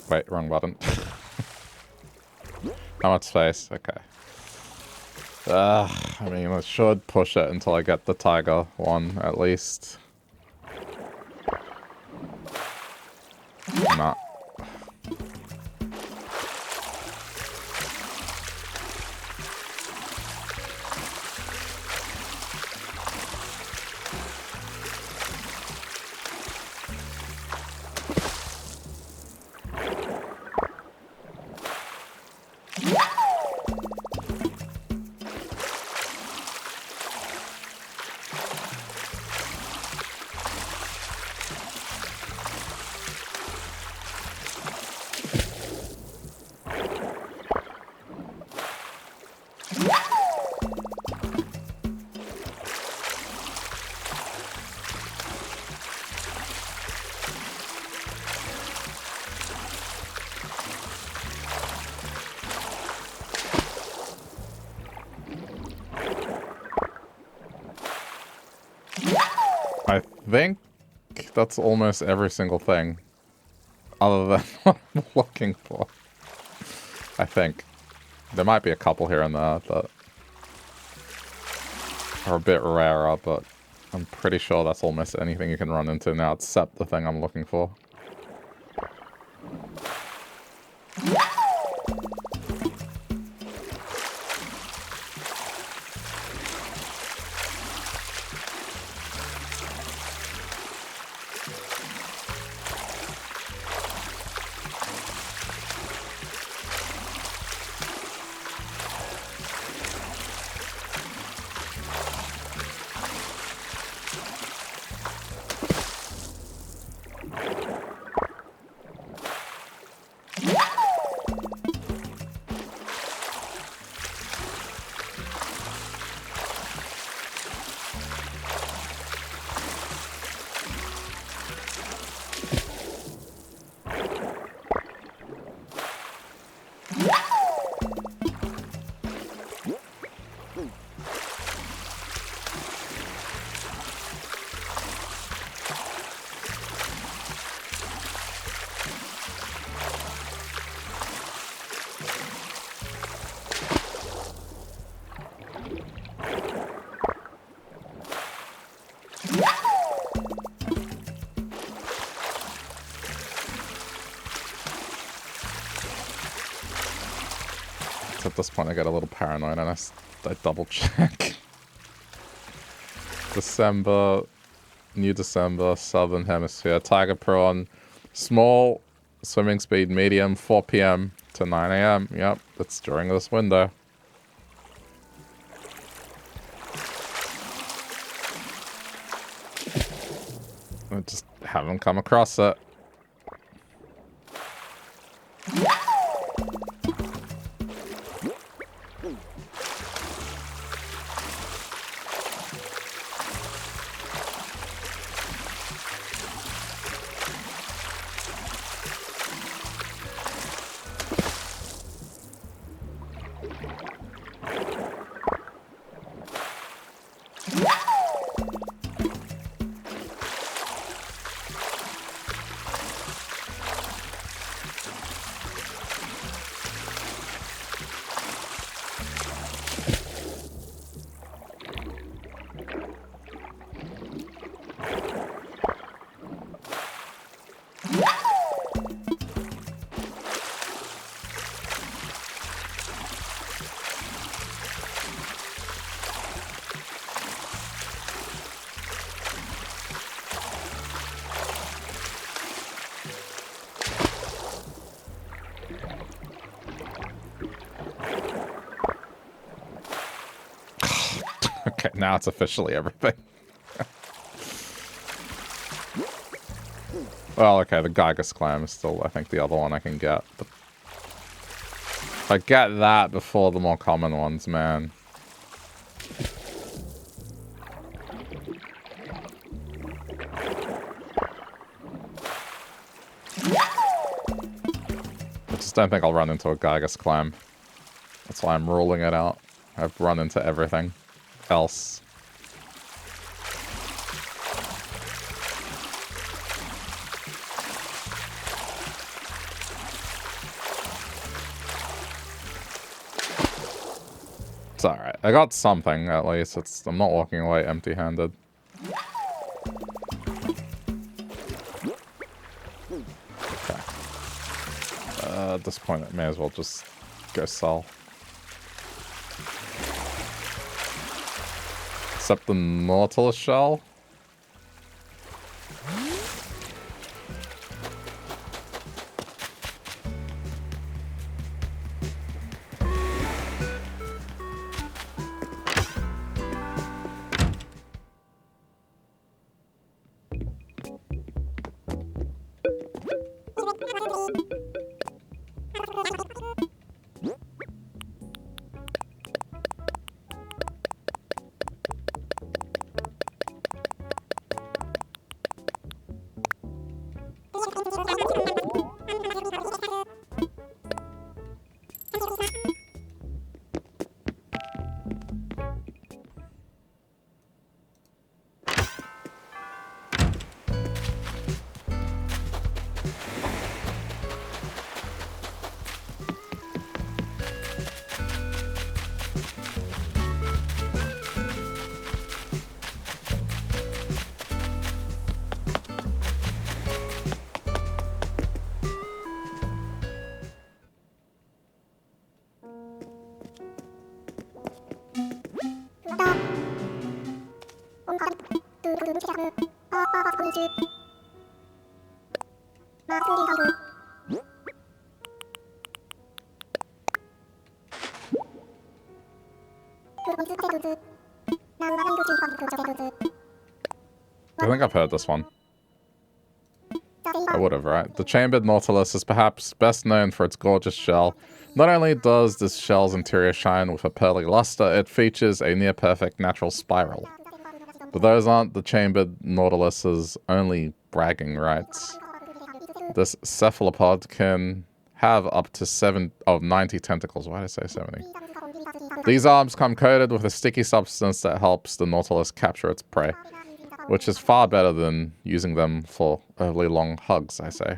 Wait, wrong button. How much space? Okay. I mean, I should push it until I get the tiger one, at least. Nah. I think that's almost every single thing other than what I'm looking for. I think. There might be a couple here and there that are a bit rarer, but I'm pretty sure that's almost anything you can run into now except the thing I'm looking for. At this point I get a little paranoid and I double check. December, New December, Southern Hemisphere, tiger prawn, small, swimming speed medium, 4 p.m. to 9 a.m. Yep, that's during this window. I just haven't come across it. Okay, now it's officially everything. Well, okay, the Gygus clam is still, I think, the other one I can get. But if I get that before the more common ones, man. I just don't think I'll run into a Gygus clam. That's why I'm ruling it out. I've run into everything else. It's alright. I got something, at least. I'm not walking away empty-handed. Okay. At this point, I may as well just go sell. Except the Nautilus shell. I think I've heard this one. I would have, right? The chambered nautilus is perhaps best known for its gorgeous shell. Not only does this shell's interior shine with a pearly luster, it features a near-perfect natural spiral. But those aren't the chambered nautilus's only bragging rights. This cephalopod can have up to 90 tentacles. Why did I say 70? These arms come coated with a sticky substance that helps the nautilus capture its prey, which is far better than using them for overly long hugs, I say.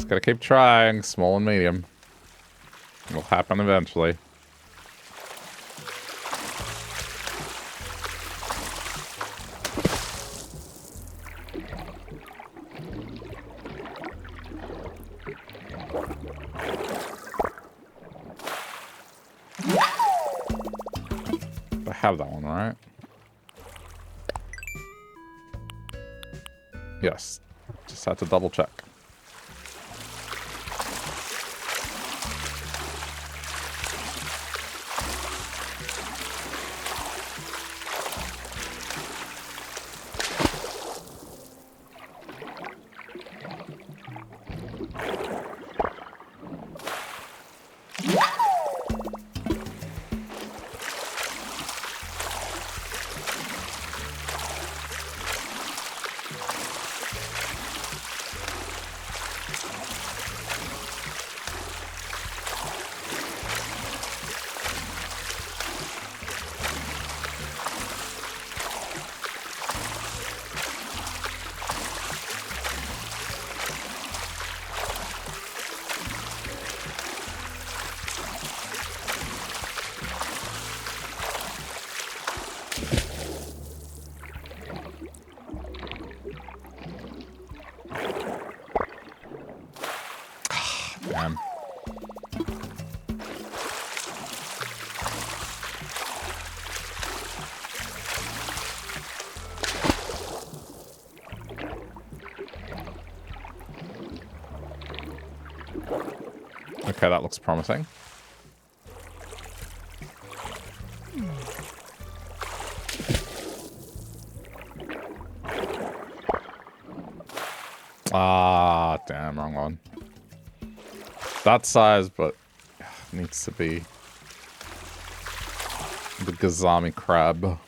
Gotta keep trying, small and medium. It'll happen eventually. I have that one, right? Yes. Just had to double check. Okay, that looks promising. Ah, damn, wrong one. That size, but needs to be the Gazami crab.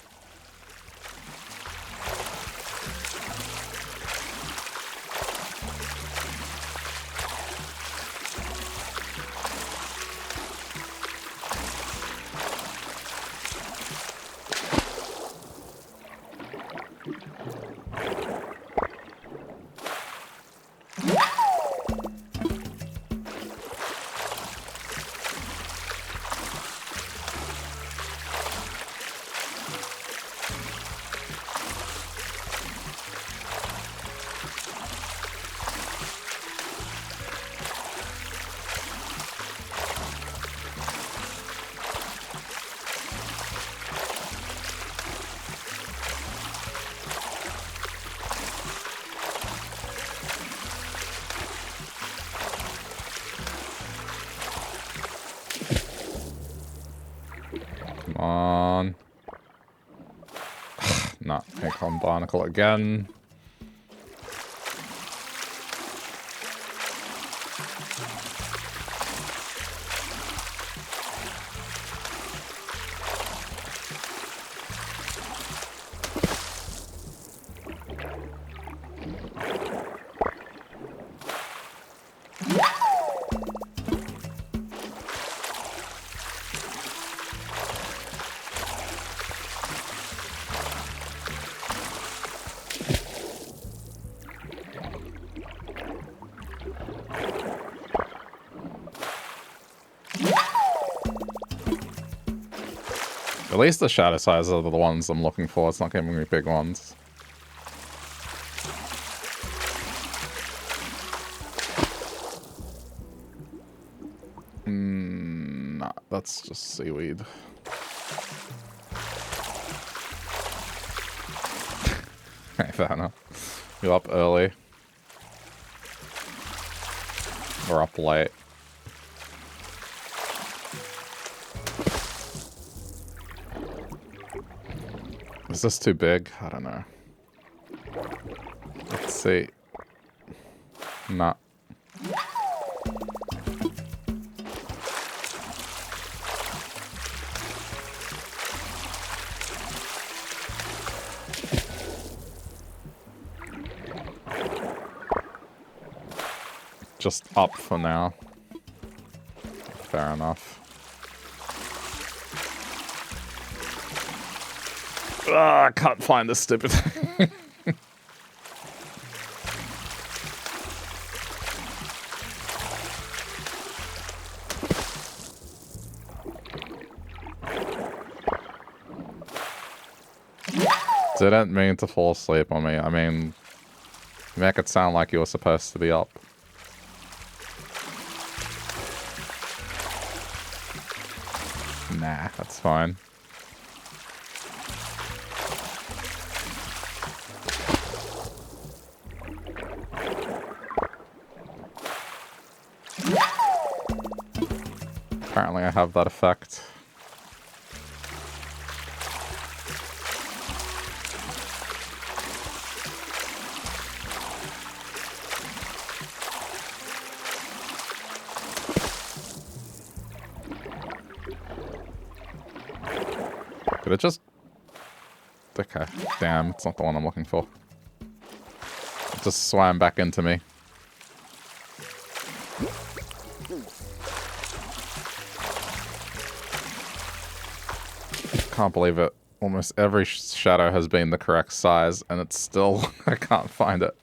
Check on Barnacle again. At least the shadow sizes are the ones I'm looking for. It's not giving me big ones. Nah, that's just seaweed. Hey, fair enough. You up early? Or up late? Is this too big? I don't know. Let's see. Nah. Just up for now. Fair enough. I can't find this stupid thing. Didn't mean to fall asleep on me. I mean, make it sound like you were supposed to be up. Nah, that's fine. Apparently I have that effect. Did it just... Okay, damn, it's not the one I'm looking for. It just swam back into me. Can't believe it. Almost every shadow has been the correct size, and it's still... I can't find it.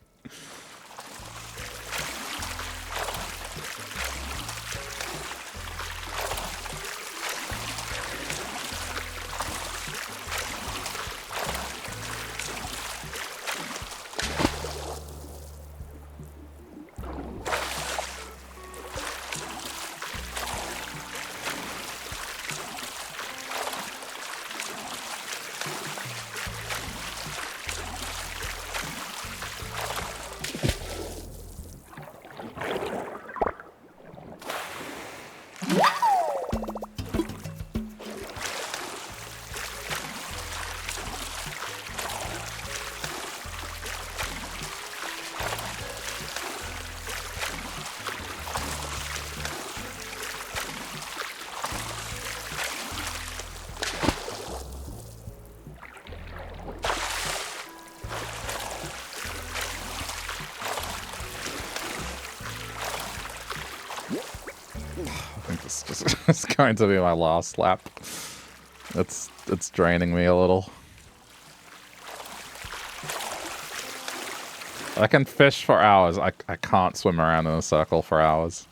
It's going to be my last lap. It's draining me a little. I can fish for hours. I can't swim around in a circle for hours.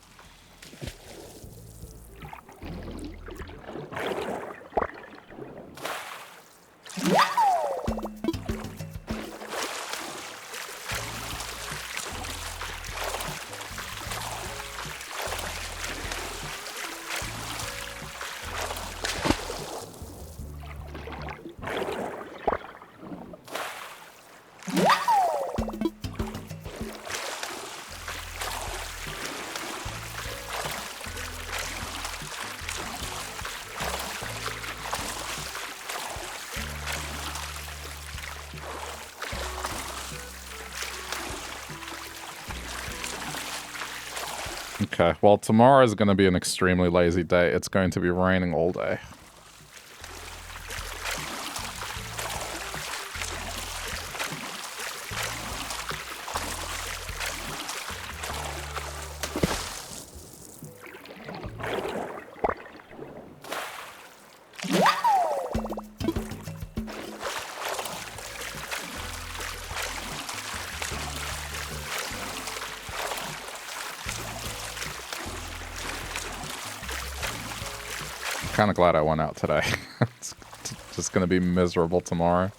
Okay, well, tomorrow is going to be an extremely lazy day. It's going to be raining all day. Kind of glad I went out today. It's just going to be miserable tomorrow.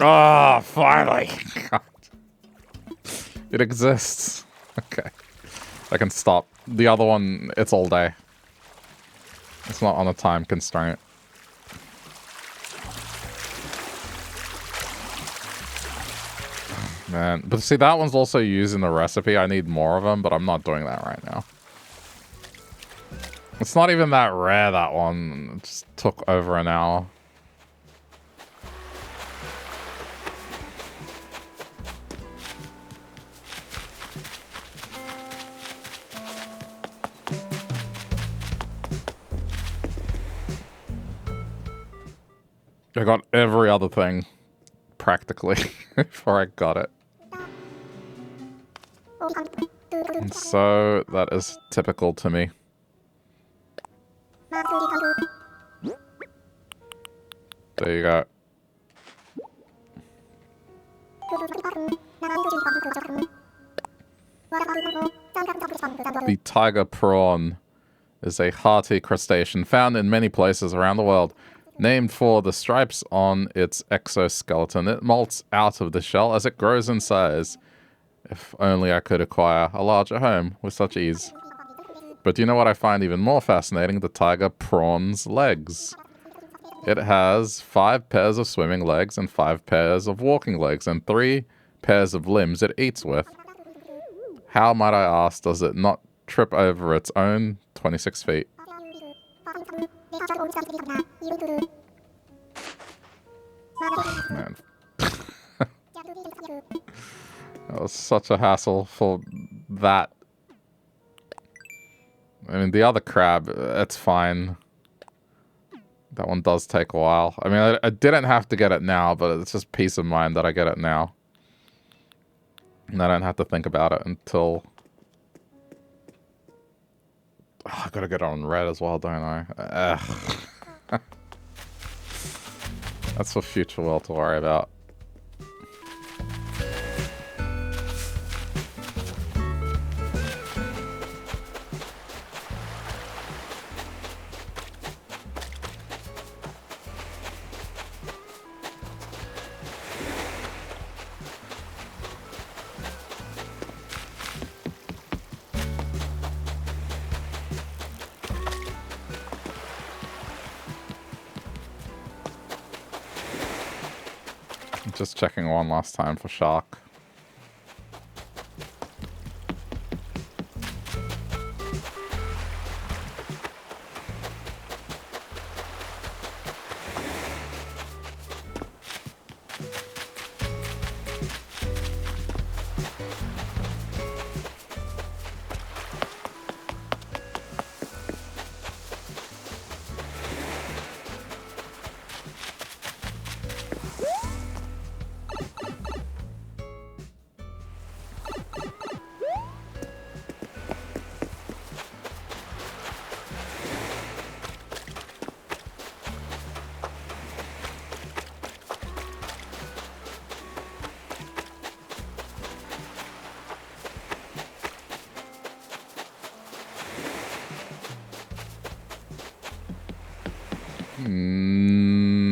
Ah, oh, finally! God. It exists. Okay. I can stop. The other one, it's all day. It's not on a time constraint. Man, but see, that one's also used in the recipe. I need more of them, but I'm not doing that right now. It's not even that rare, that one. It just took over an hour. I got every other thing, practically, before I got it. And so, that is typical to me. There you go. The tiger prawn is a hearty crustacean found in many places around the world. Named for the stripes on its exoskeleton, it molts out of the shell as it grows in size. If only I could acquire a larger home with such ease. But do you know what I find even more fascinating? The tiger prawn's legs. It has 5 pairs of swimming legs and 5 pairs of walking legs and 3 pairs of limbs it eats with. How, might I ask, does it not trip over its own 26 feet? Oh, man. That was such a hassle for that. I mean, the other crab, it's fine. That one does take a while. I mean, I didn't have to get it now, but it's just peace of mind that I get it now. And I don't have to think about it until... Oh, I gotta get it on red as well, don't I? That's for future world to worry about. Just checking one last time for shark.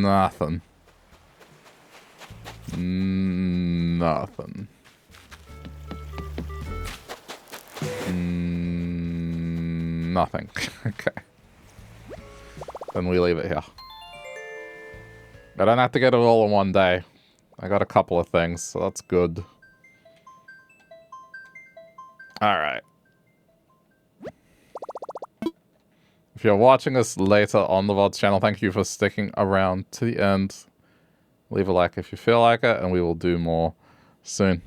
Nothing. Nothing. Nothing. Okay. Then we leave it here. I don't have to get it all in one day. I got a couple of things, so that's good. Alright. If you're watching us later on the VODs channel, thank you for sticking around to the end. Leave a like if you feel like it, and we will do more soon.